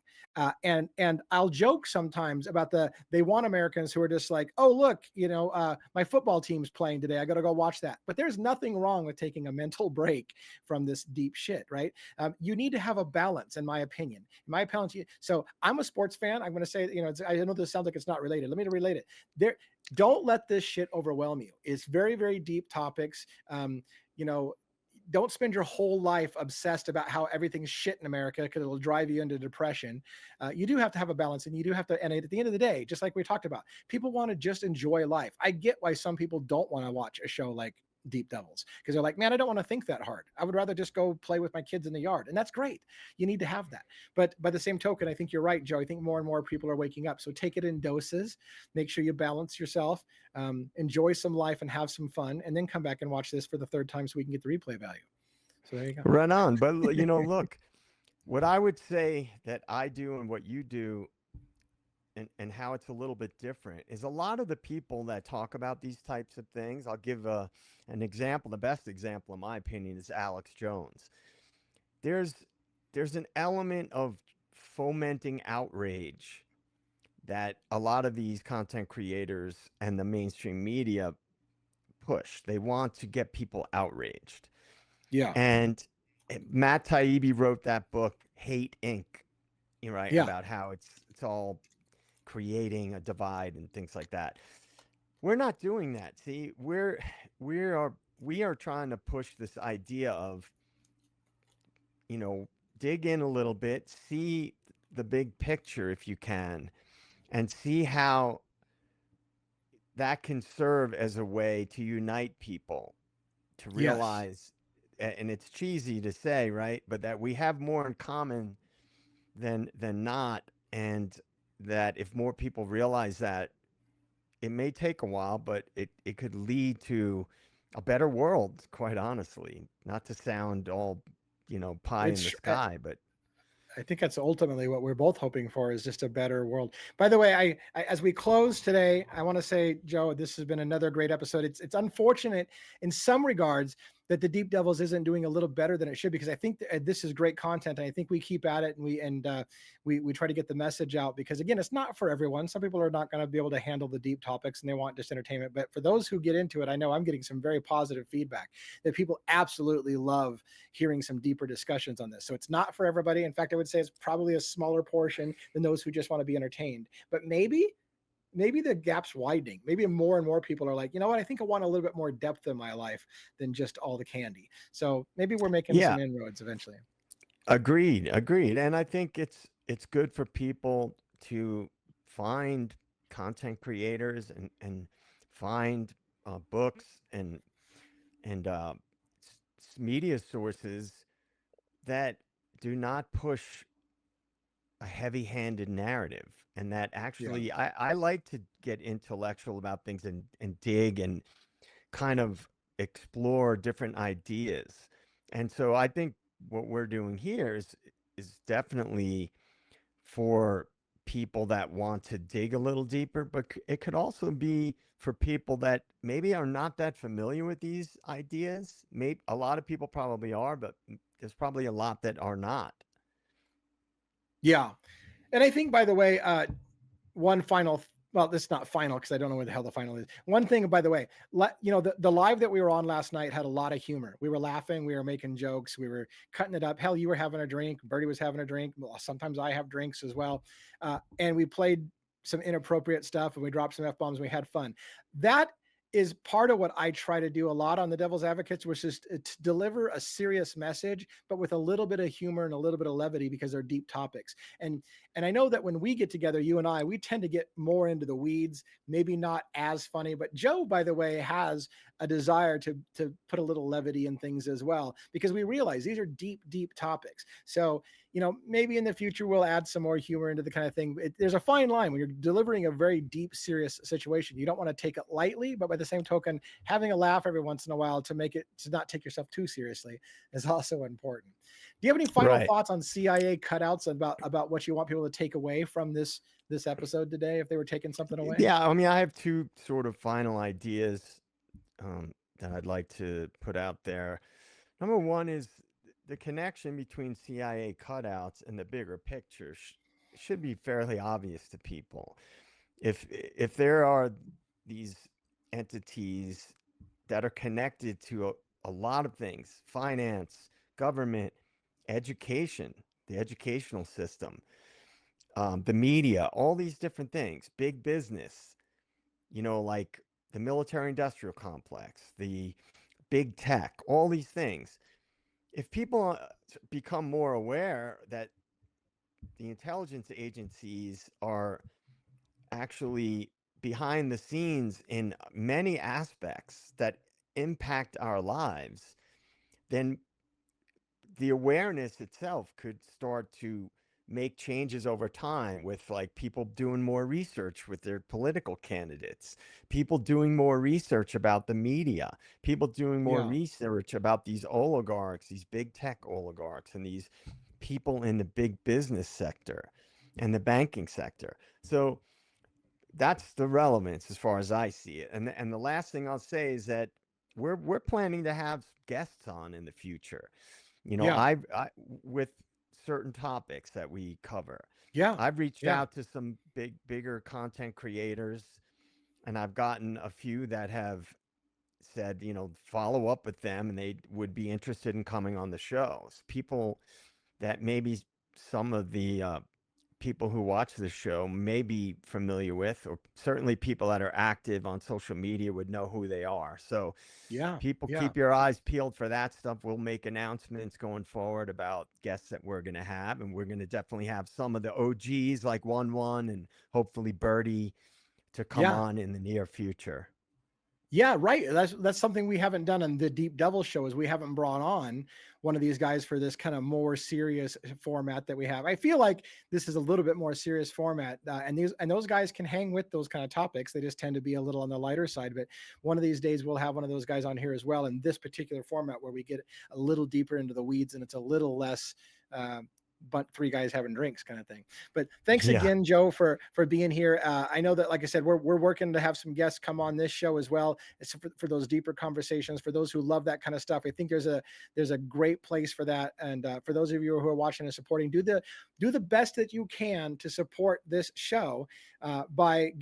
And I'll joke sometimes about they want Americans who are just like, oh look, my football team's playing today. I got to go watch that. But there's nothing wrong with taking a mental break from this deep shit, right? You need to have a balance, in my opinion. In my opinion, so I'm a sports fan. I'm going to say, I know this sounds like it's not related. Let me relate it. Don't let this shit overwhelm you. It's very, very deep topics. You know, don't spend your whole life obsessed about how everything's shit in America, because it'll drive you into depression. You do have to have a balance, and you do have to. And at the end of the day, just like we talked about, people want to just enjoy life. I get why some people don't want to watch a show like Deep Devils, because they're like, man, I don't want to think that hard. I would rather just go play with my kids in the yard, and that's great. You need to have that. But by the same token, I think you're right, Joe. I think more and more people are waking up. So take it in doses. Make sure you balance yourself. Enjoy some life and have some fun, and then come back and watch this for the third time so we can get the replay value. So there you go. Right on. But, look, what I would say that I do and what you do, and how it's a little bit different, is a lot of the people that talk about these types of things. I'll give an example. The best example, in my opinion, is Alex Jones. There's there's an element of fomenting outrage that a lot of these content creators and the mainstream media push. They want to get people outraged. Yeah. And Matt Taibbi wrote that book, Hate Inc., right, Yeah. about how it's all creating a divide and things like that. We're not doing that. See, we are trying to push this idea of, dig in a little bit, see the big picture if you can, and see how that can serve as a way to unite people, to Yes. realize, and it's cheesy to say, right, but that we have more in common than not, and that if more people realize that, it may take a while, but it could lead to a better world, quite honestly. Not to sound all, pie in the It's sky, but I think that's ultimately what we're both hoping for, is just a better world. By the way, as we close today, I want to say, Joe, this has been another great episode. It's unfortunate in some regards that the Deep Devils isn't doing a little better than it should, because I think this is great content, and I think we keep at it, and we try to get the message out, because again, it's not for everyone. Some people are not going to be able to handle the deep topics and they want just entertainment, but for those who get into it, I know I'm getting some very positive feedback that people absolutely love hearing some deeper discussions on this. So it's not for everybody. In fact, I would say it's probably a smaller portion than those who just want to be entertained. But maybe the gap's widening. Maybe more and more people are like, you know what, I think I want a little bit more depth in my life than just all the candy. So maybe we're making Yeah, some inroads eventually. agreed. And I think it's good for people to find content creators and find books and media sources that do not push a heavy-handed narrative, and that Yeah. actually I like to get intellectual about things and dig and kind of explore different ideas. And so I think what we're doing here is definitely for people that want to dig a little deeper, but it could also be for people that maybe are not that familiar with these ideas. Maybe a lot of people probably are, but there's probably a lot that are not. Yeah. And I think, by the way, one final, well, this is not final because I don't know where the hell the final is. One thing, by the way, the live that we were on last night had a lot of humor. We were laughing, we were making jokes, we were cutting it up. Hell, you were having a drink, Bertie was having a drink. Well, sometimes I have drinks as well. And we played some inappropriate stuff and we dropped some F-bombs. We had fun. That is part of what I try to do a lot on the Devil's Advocates, which is to deliver a serious message, but with a little bit of humor and a little bit of levity, because they're deep topics. And I know that when we get together, you and I, we tend to get more into the weeds, maybe not as funny, but Joe, by the way, has a desire to put a little levity in things as well, because we realize these are deep topics. So, maybe in the future we'll add some more humor into the kind of thing. There's a fine line when you're delivering a very deep, serious situation. You don't want to take it lightly, but by the same token, having a laugh every once in a while to not take yourself too seriously is also important. Do you have any final Right. thoughts on CIA cutouts, about what you want people to take away from this episode today, if they were taking something away? Yeah, I mean, I have two sort of final ideas that I'd like to put out there. Number one is the connection between CIA cutouts and the bigger picture should be fairly obvious to people. If there are these entities that are connected to a lot of things, finance, government, education, the educational system, the media, all these different things, big business, like the military industrial complex, the big tech, all these things. If people become more aware that the intelligence agencies are actually behind the scenes in many aspects that impact our lives, then the awareness itself could start to make changes over time, with like people doing more research with their political candidates, people doing more research about the media, people doing more Yeah. research about these oligarchs, these big tech oligarchs, and these people in the big business sector and the banking sector. So that's the relevance as far as I see it. And the last thing I'll say is that we're planning to have guests on in the future. Yeah. I with certain topics that we cover. Yeah. I've reached Yeah. out to some bigger content creators, and I've gotten a few that have said, follow up with them and they would be interested in coming on the show. It's people that maybe some of the people who watch the show may be familiar with, or certainly people that are active on social media would know who they are. So Yeah. people, Yeah. keep your eyes peeled for that stuff. We'll make announcements going forward about guests that we're going to have, and we're going to definitely have some of the OGs like One and hopefully Birdie to come Yeah. on in the near future. Yeah, right. That's something we haven't done on the Deep Devil show, is we haven't brought on one of these guys for this kind of more serious format that we have. I feel like this is a little bit more serious format, and those guys can hang with those kind of topics. They just tend to be a little on the lighter side. But one of these days we'll have one of those guys on here as well, in this particular format, where we get a little deeper into the weeds and it's a little less three guys having drinks kind of thing. But thanks Yeah. again, Joe, for being here. I know that, like I said, we're working to have some guests come on this show as well. It's for those deeper conversations, for those who love that kind of stuff. I think there's a great place for that. And for those of you who are watching and supporting, do the best that you can to support this show by,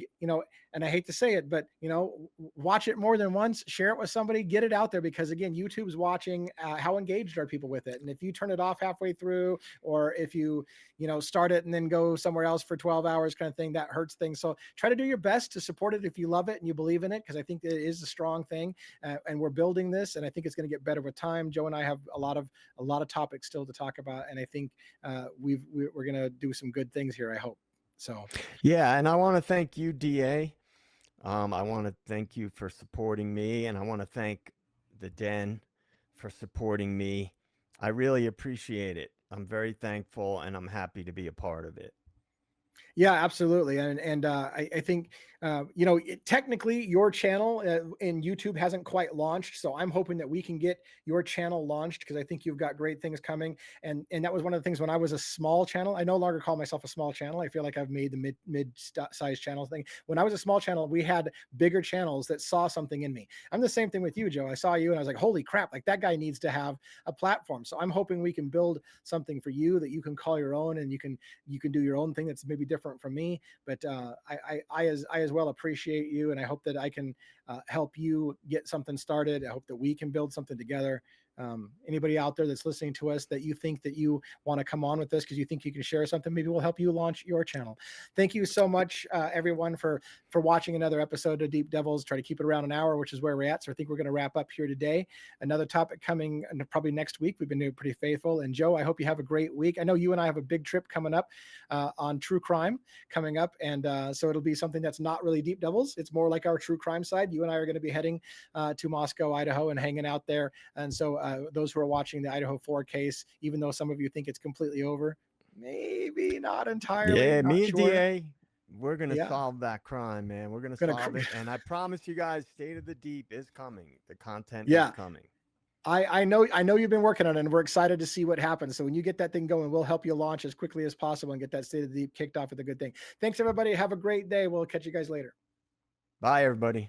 and I hate to say it, but watch it more than once, share it with somebody, get it out there, because again, YouTube's watching how engaged are people with it. And if you turn it off halfway through, or if you start it and then go somewhere else for 12 hours kind of thing, that hurts things. So try to do your best to support it if you love it and you believe in it, because I think it is a strong thing, and we're building this, and I think it's going to get better with time. Joe and I have a lot of topics still to talk about, and I think we're going to do some good things here, I hope. So Yeah, and I want to thank you, DA. I want to thank you for supporting me, and I want to thank the Den for supporting me. I really appreciate it. I'm very thankful, and I'm happy to be a part of it. Yeah, absolutely. And I think, technically your channel in YouTube hasn't quite launched. So I'm hoping that we can get your channel launched, because I think you've got great things coming. And that was one of the things when I was a small channel. I no longer call myself a small channel. I feel like I've made the mid-size channel thing. When I was a small channel, we had bigger channels that saw something in me. I'm the same thing with you, Joe. I saw you and I was like, holy crap, like that guy needs to have a platform. So I'm hoping we can build something for you that you can call your own, and you can do your own thing that's maybe different from me. But I as well appreciate you, and I hope that I can help you get something started. I hope that we can build something together. Anybody out there that's listening to us that you think that you want to come on with this because you think you can share something, maybe we'll help you launch your channel. Thank you so much, everyone, for watching another episode of Deep Devils. Try to keep it around an hour, which is where we're at. So I think we're going to wrap up here today. Another topic coming probably next week. We've been doing pretty faithful. And Joe, I hope you have a great week. I know you and I have a big trip coming up on true crime coming up. And so it'll be something that's not really Deep Devils. It's more like our true crime side. You and I are going to be heading to Moscow, Idaho, and hanging out there. And so those who are watching the Idaho 4 case, even though some of you think it's completely over, maybe not entirely. Yeah, not me and sure. DA, we're going to solve that crime, man. We're going to solve it. And I promise you guys, State of the Deep is coming. The content is coming. I know you've been working on it, and we're excited to see what happens. So when you get that thing going, we'll help you launch as quickly as possible and get that State of the Deep kicked off with a good thing. Thanks, everybody. Have a great day. We'll catch you guys later. Bye, everybody.